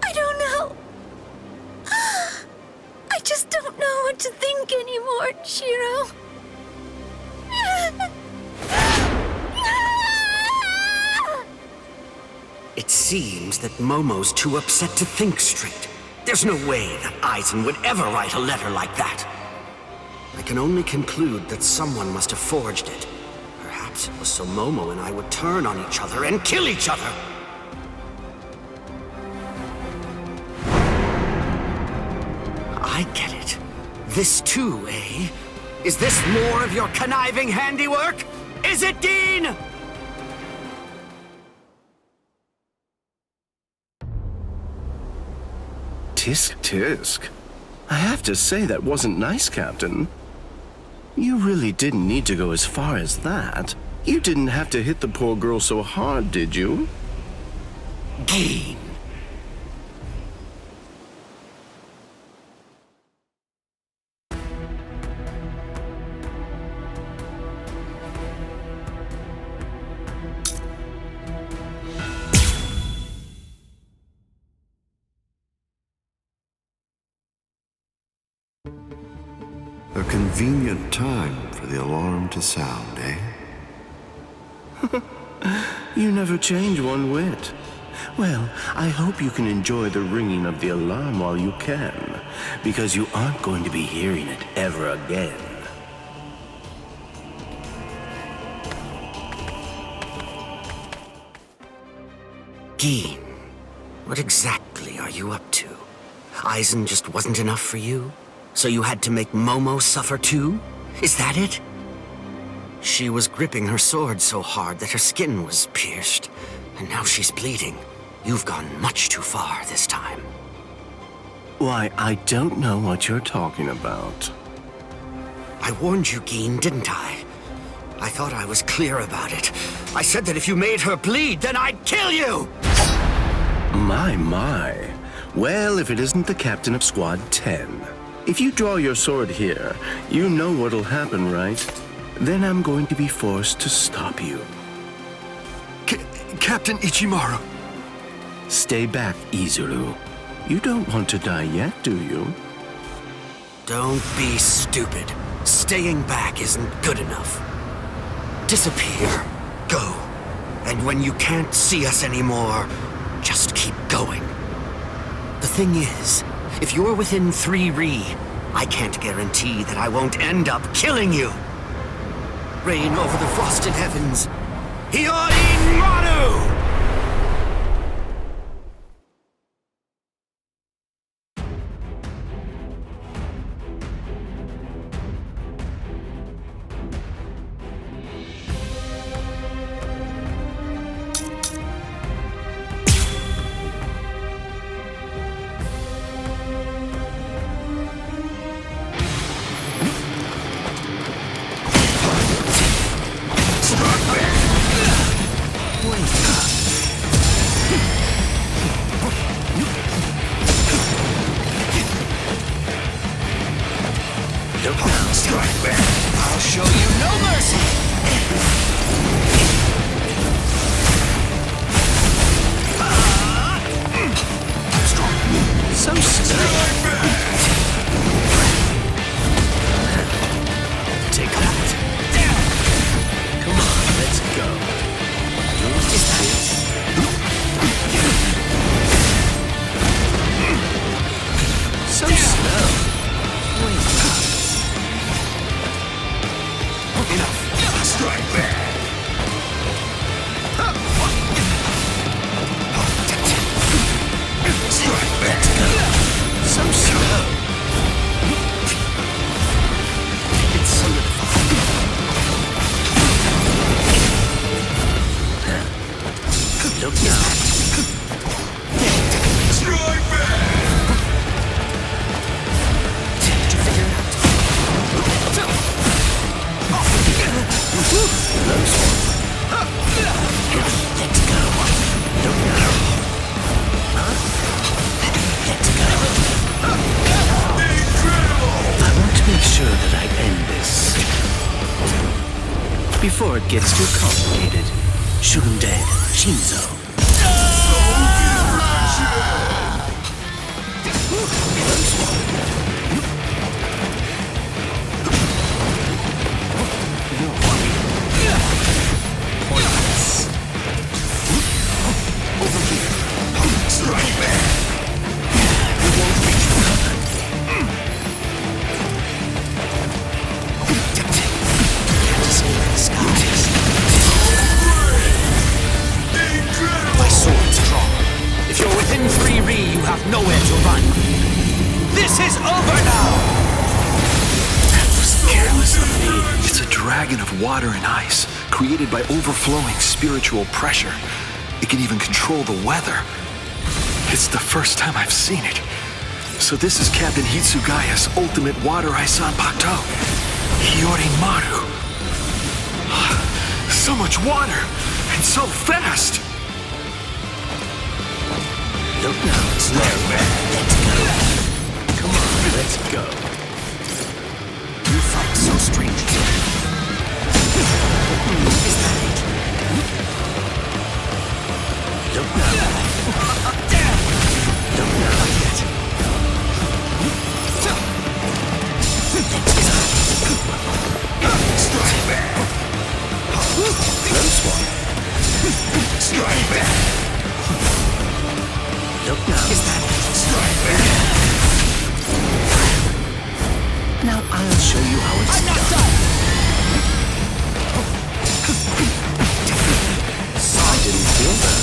I don't know. I just don't know what to think anymore, Shiro. It seems that Momo's too upset to think straight. There's no way that Aizen would ever write a letter like that. I can only conclude that someone must have forged it. Perhaps it was so Momo and I would turn on each other and kill each other. I get it. This too, eh? Is this more of your conniving handiwork? Is it, Dean? Tisk tisk. I have to say that wasn't nice, Captain. You really didn't need to go as far as that. You didn't have to hit the poor girl so hard, did you? Dean. A convenient time for the alarm to sound, eh? You never change one whit. Well, I hope you can enjoy the ringing of the alarm while you can, because you aren't going to be hearing it ever again. Dean, what exactly are you up to? Aizen just wasn't enough for you? So you had to make Momo suffer too? Is that it? She was gripping her sword so hard that her skin was pierced, and now she's bleeding. You've gone much too far this time. Why, I don't know what you're talking about. I warned you, Geen, didn't I? I thought I was clear about it. I said that if you made her bleed, then I'd kill you! My. Well, if it isn't the captain of Squad 10. If you draw your sword here, you know what'll happen, right? Then I'm going to be forced to stop you. Captain Ichimaru. Stay back, Izuru. You don't want to die yet, do you? Don't be stupid. Staying back isn't good enough. Disappear. Go. And when you can't see us anymore, just keep going. The thing is, if you're within 3 Ri, I can't guarantee that I won't end up killing you. Reign over the frosted heavens. Hiyori Maru! Look now. Strike back! Did you figure it out? Close one. Let's go. Look now. Huh? Let's go. I want to make sure that I end this before it gets too complicated. Shoot him dead, Shinzo. Pointless. Over here. Strike back. You won't reach me. Escape the skies. My sword's drawn. If you're within 3 ri, you have nowhere to run. This is over now! That was careless of me. It's a dragon of water and ice, created by overflowing spiritual pressure. It can even control the weather. It's the first time I've seen it. So this is Captain Hitsugaya's ultimate water ice Zanpakuto. Hiyorimaru. So much water, and so fast! Look now, it's nowhere. Let's go. Come on, let's go. You fight so strangely. Is that it? Look now. Look now. Strike back. Close one. Strike back. Look now. Is that it? Strike back. Now I'll show you how it's done. I didn't feel that.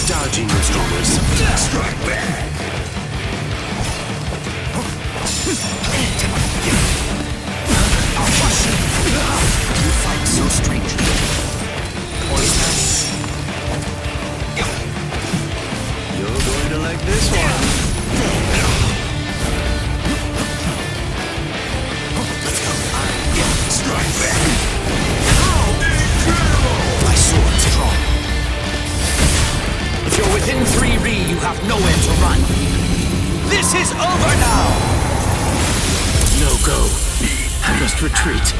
Dodging was always strike back. You fight so strangely. Poisonous. You're going to like this one. Let's go. Strike back. My sword's drawn. If you're within 3 ri, you have nowhere to run. This is over now. No go. I must retreat.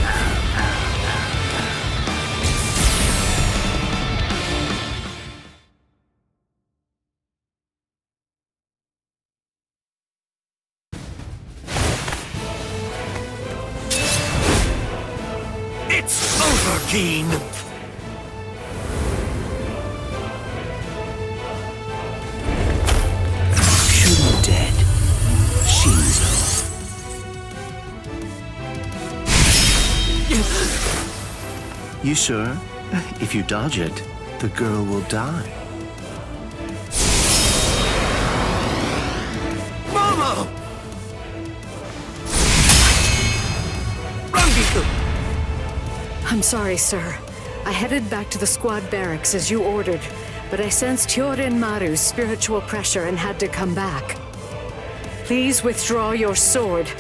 It's over, Keen! Shoot him dead, Shinzo. You sure? If you dodge it, the girl will die. Momo! I'm sorry, sir. I headed back to the squad barracks as you ordered, but I sensed Hiyorimaru's spiritual pressure and had to come back. Please withdraw your sword,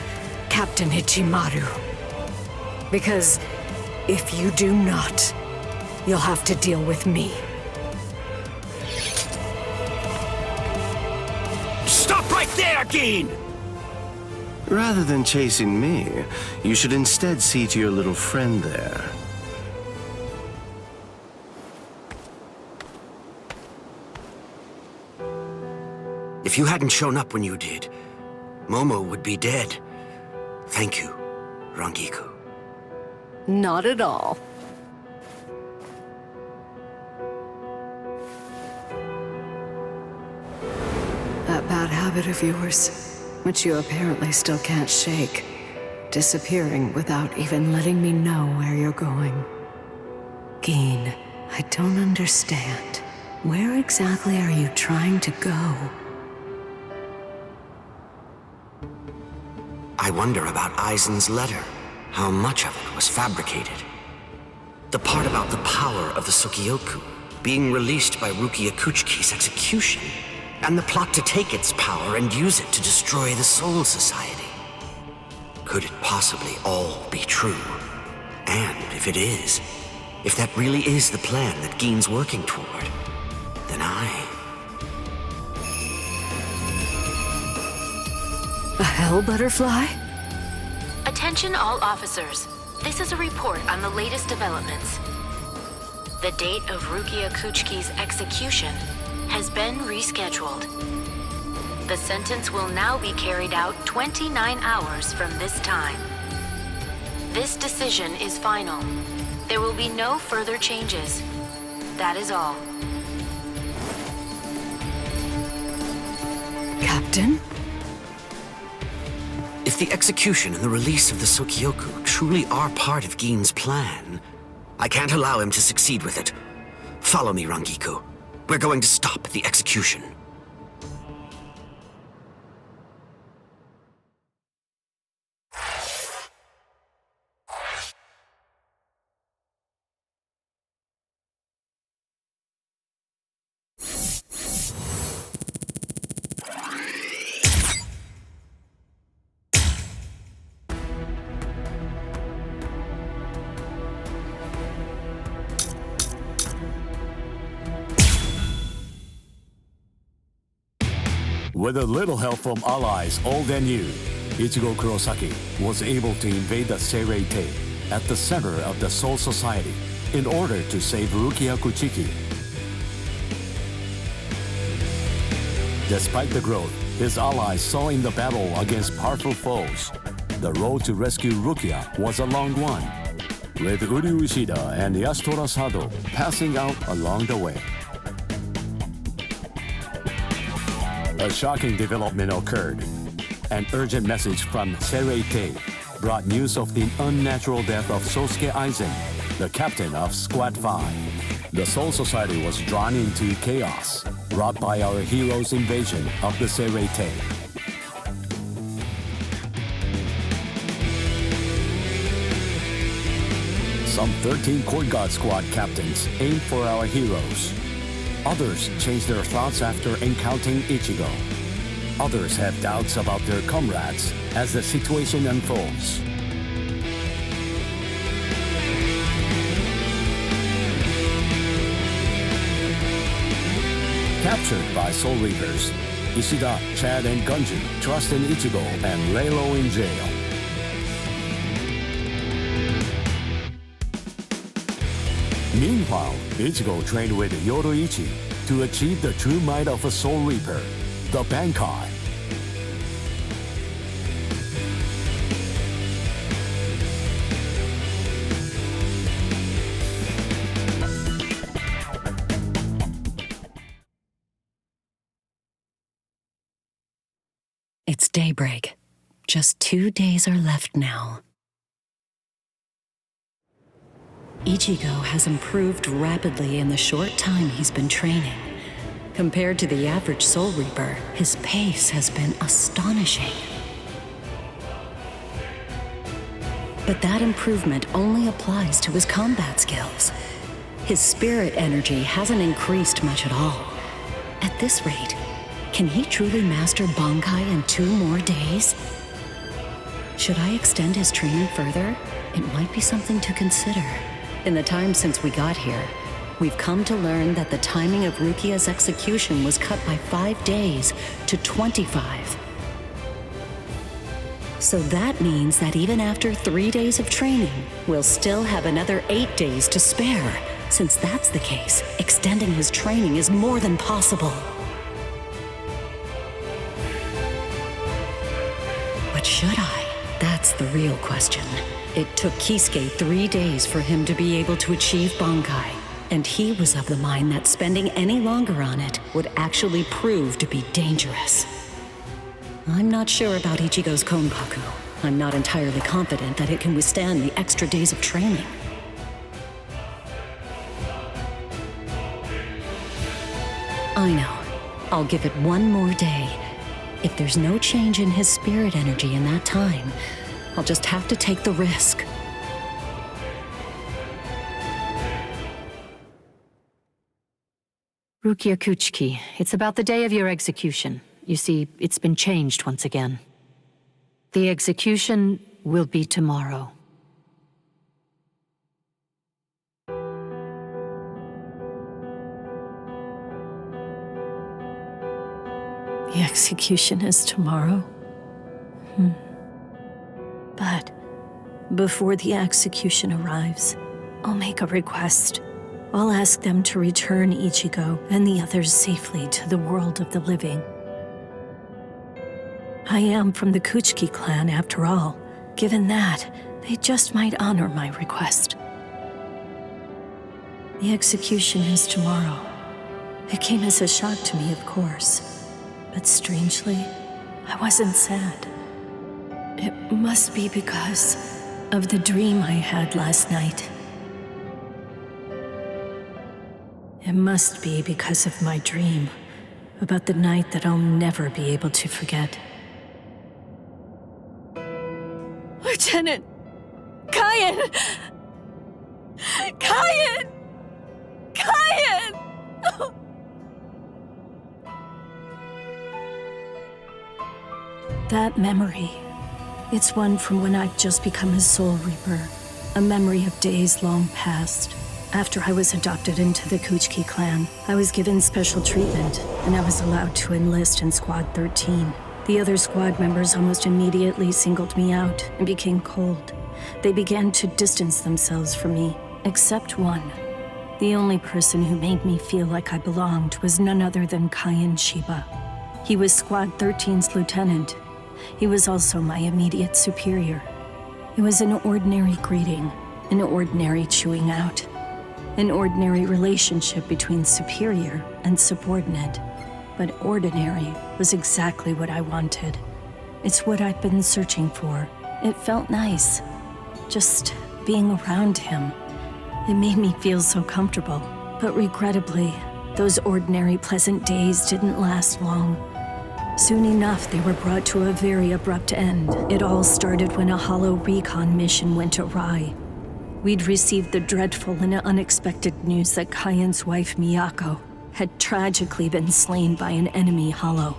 Captain Ichimaru. Because if you do not, you'll have to deal with me. Stop right there, Geen! Rather than chasing me, you should instead see to your little friend there. If you hadn't shown up when you did, Momo would be dead. Thank you, Rangiku. Not at all. That bad habit of yours, which you apparently still can't shake, disappearing without even letting me know where you're going. Geen, I don't understand. Where exactly are you trying to go? I wonder about Aizen's letter. How much of it was fabricated? The part about the power of the Sukioku. being released by Rukia Kuchiki's execution, and the plot to take its power and use it to destroy the Soul Society. Could it possibly all be true? And if it is, if that really is the plan that Gein's working toward, then A hell butterfly? Attention all officers. This is a report on the latest developments. The date of Rukia Kuchiki's execution has been rescheduled. The sentence will now be carried out 29 hours from this time. This decision is final. There will be no further changes. That is all. Captain? if the execution and the release of the Sokyoku truly are part of Gein's plan, I can't allow him to succeed with it. Follow me, Rangiku. We're going to stop the execution. With a little help from allies old and new, Ichigo Kurosaki was able to invade the Seirei-tei at the center of the Soul Society in order to save Rukia Kuchiki. Despite the growth his allies saw in the battle against powerful foes, the road to rescue Rukia was a long one, with Uryu Ishida and Yasutora Sado passing out along the way. A shocking development occurred. An urgent message from Seirei-tei brought news of the unnatural death of Sosuke Aizen, the captain of Squad 5. The Soul Society was drawn into chaos, wrought by our hero's invasion of the Seirei-tei. Some 13 Court Guard Squad captains aimed for our heroes. Others changed their thoughts after encountering Ichigo. Others have doubts about their comrades as the situation unfolds. Captured by Soul Reapers, Ishida, Chad, and Gunju trust in Ichigo and lay low in jail. Meanwhile, Ichigo trained with Yoruichi to achieve the true might of a Soul Reaper, the Bankai. It's daybreak. Just 2 days are left now. Ichigo has improved rapidly in the short time he's been training. Compared to the average Soul Reaper, his pace has been astonishing. But that improvement only applies to his combat skills. His spirit energy hasn't increased much at all. At this rate, can he truly master Bankai in 2 more days? Should I extend his training further? It might be something to consider. In the time since we got here, we've come to learn that the timing of Rukia's execution was cut by 5 days to 25. So that means that even after 3 days of training, we'll still have another 8 days to spare. Since that's the case, extending his training is more than possible. But should I? That's the real question. It took Kisuke 3 days for him to be able to achieve Bankai, and he was of the mind that spending any longer on it would actually prove to be dangerous. I'm not sure about Ichigo's Konpaku. I'm not entirely confident that it can withstand the extra days of training. I know. I'll give it 1 more day. If there's no change in his spirit energy in that time, I'll just have to take the risk. Rukia Kuchiki, it's about the day of your execution. You see, it's been changed once again. The execution will be tomorrow. The execution is tomorrow? But before the execution arrives, I'll make a request. I'll ask them to return Ichigo and the others safely to the world of the living. I am from the Kuchiki clan, after all. Given that, they just might honor my request. The execution is tomorrow. It came as a shock to me, of course. But strangely, I wasn't sad. It must be because of the dream I had last night. It must be because of my dream about the night that I'll never be able to forget. Lieutenant! Kyan! Kyan! Kyan! That memory, it's one from when I'd just become a soul reaper. A memory of days long past. After I was adopted into the Kuchiki clan, I was given special treatment, and I was allowed to enlist in Squad 13. The other squad members almost immediately singled me out and became cold. They began to distance themselves from me, except one. The only person who made me feel like I belonged was none other than Kyan Shiba. He was Squad 13's lieutenant. He was also my immediate superior. It was an ordinary greeting, an ordinary chewing out. An ordinary relationship between superior and subordinate. But ordinary was exactly what I wanted. It's what I'd been searching for. It felt nice. Just being around him. It made me feel so comfortable. But regrettably, those ordinary pleasant days didn't last long. Soon enough, they were brought to a very abrupt end. It all started when a hollow recon mission went awry. We'd received the dreadful and unexpected news that Kyan's wife, Miyako, had tragically been slain by an enemy hollow.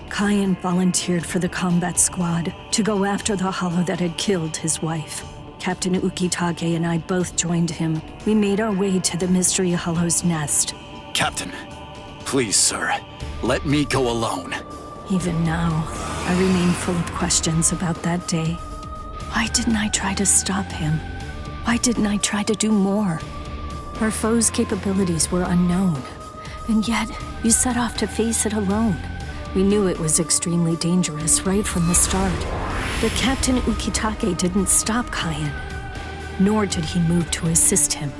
Kyan volunteered for the combat squad to go after the hollow that had killed his wife. Captain Ukitage and I both joined him. We made our way to the mystery hollow's nest. Captain, please, sir, let me go alone. Even now, I remain full of questions about that day. Why didn't I try to stop him? Why didn't I try to do more? Our foe's capabilities were unknown, and yet you set off to face it alone. We knew it was extremely dangerous right from the start. But Captain Ukitake didn't stop Kyan, nor did he move to assist him.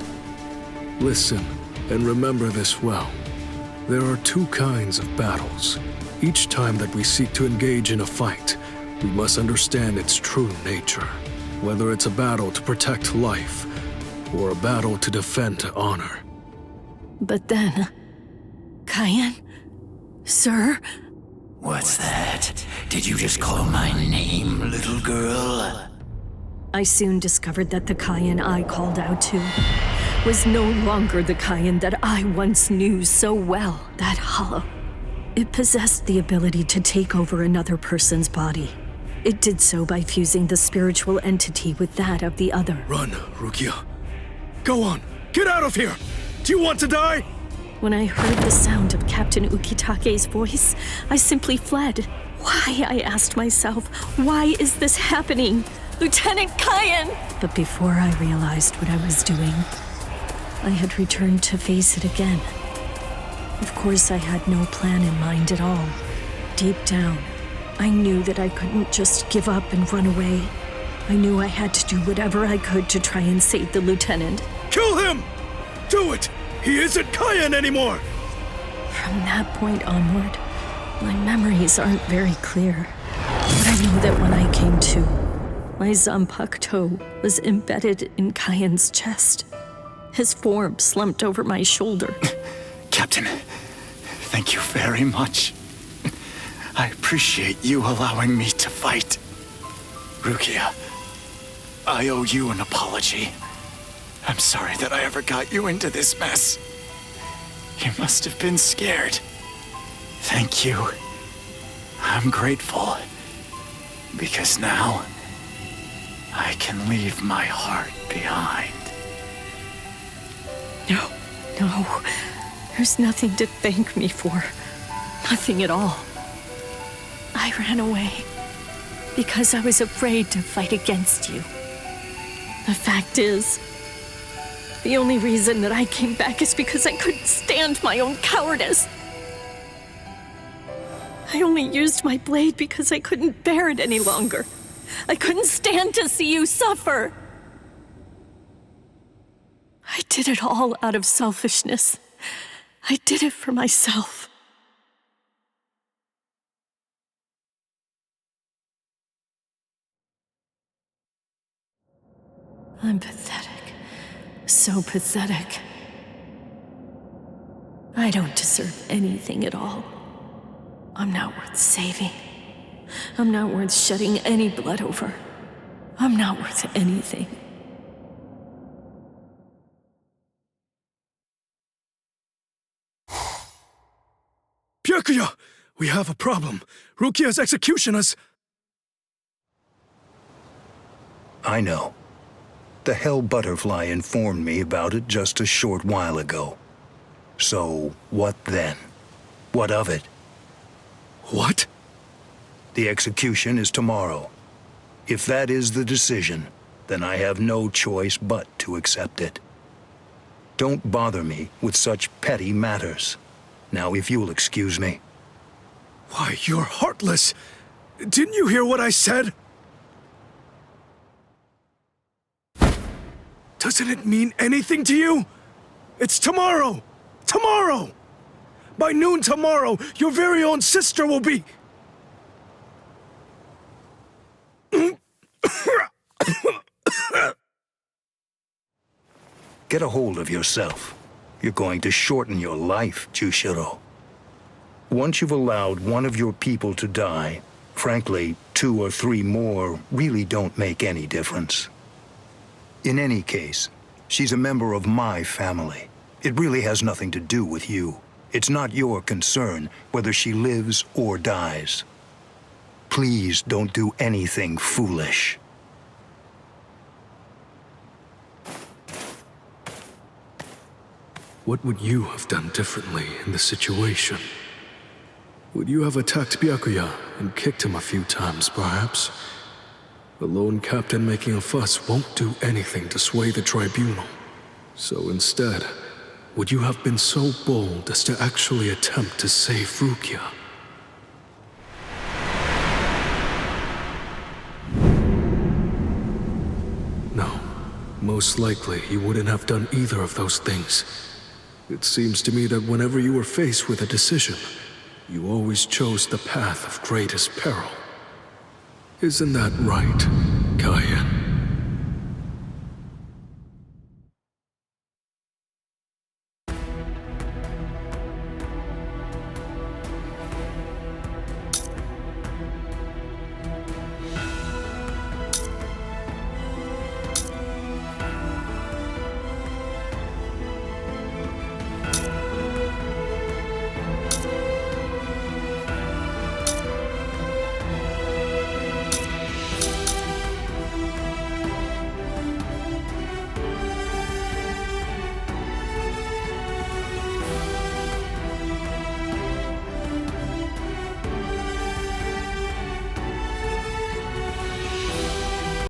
Listen, and remember this well. There are two kinds of battles. Each time that we seek to engage in a fight, we must understand its true nature. Whether it's a battle to protect life, or a battle to defend honor. But then... Kyan? Sir? What's that? Did you just call my name, little girl? I soon discovered that the Kyan I called out to was no longer the Kyan that I once knew so well. That hollow. It possessed the ability to take over another person's body. It did so by fusing the spiritual entity with that of the other. Run, Rukia. Go on, get out of here! Do you want to die? When I heard the sound of Captain Ukitake's voice, I simply fled. Why, I asked myself, why is this happening? Lieutenant Kyan! But before I realized what I was doing, I had returned to face it again. Of course, I had no plan in mind at all. Deep down, I knew that I couldn't just give up and run away. I knew I had to do whatever I could to try and save the lieutenant. Kill him! Do it! He isn't Kyan anymore! From that point onward, my memories aren't very clear. But I know that when I came to, my Zanpakuto toe was embedded in Kyan's chest. His form slumped over my shoulder. Captain, thank you very much. I appreciate you allowing me to fight. Rukia, I owe you an apology. I'm sorry that I ever got you into this mess. You must have been scared. Thank you. I'm grateful. Because now, I can leave my heart behind. No. There's nothing to thank me for. Nothing at all. I ran away because I was afraid to fight against you. The fact is, the only reason that I came back is because I couldn't stand my own cowardice. I only used my blade because I couldn't bear it any longer. I couldn't stand to see you suffer. I did it all out of selfishness. I did it for myself. I'm pathetic. So pathetic. I don't deserve anything at all. I'm not worth saving. I'm not worth shedding any blood over. I'm not worth anything. Byakuya! We have a problem. Rukia's execution is... I know. The Hell Butterfly informed me about it just a short while ago. So, what then? What of it? What? The execution is tomorrow. If that is the decision, then I have no choice but to accept it. Don't bother me with such petty matters. Now, if you'll excuse me. Why, you're heartless! Didn't you hear what I said? Doesn't it mean anything to you? It's tomorrow! Tomorrow! By noon tomorrow, your very own sister will be... Get a hold of yourself. You're going to shorten your life, Jushiro. Once you've allowed one of your people to die, frankly, 2 or 3 more really don't make any difference. In any case, she's a member of my family. It really has nothing to do with you. It's not your concern whether she lives or dies. Please don't do anything foolish. What would you have done differently in this situation? Would you have attacked Byakuya and kicked him a few times, perhaps? The lone captain making a fuss won't do anything to sway the tribunal. So instead, would you have been so bold as to actually attempt to save Rukia? No, most likely you wouldn't have done either of those things. It seems to me that whenever you were faced with a decision, you always chose the path of greatest peril. Isn't that right, Kaien?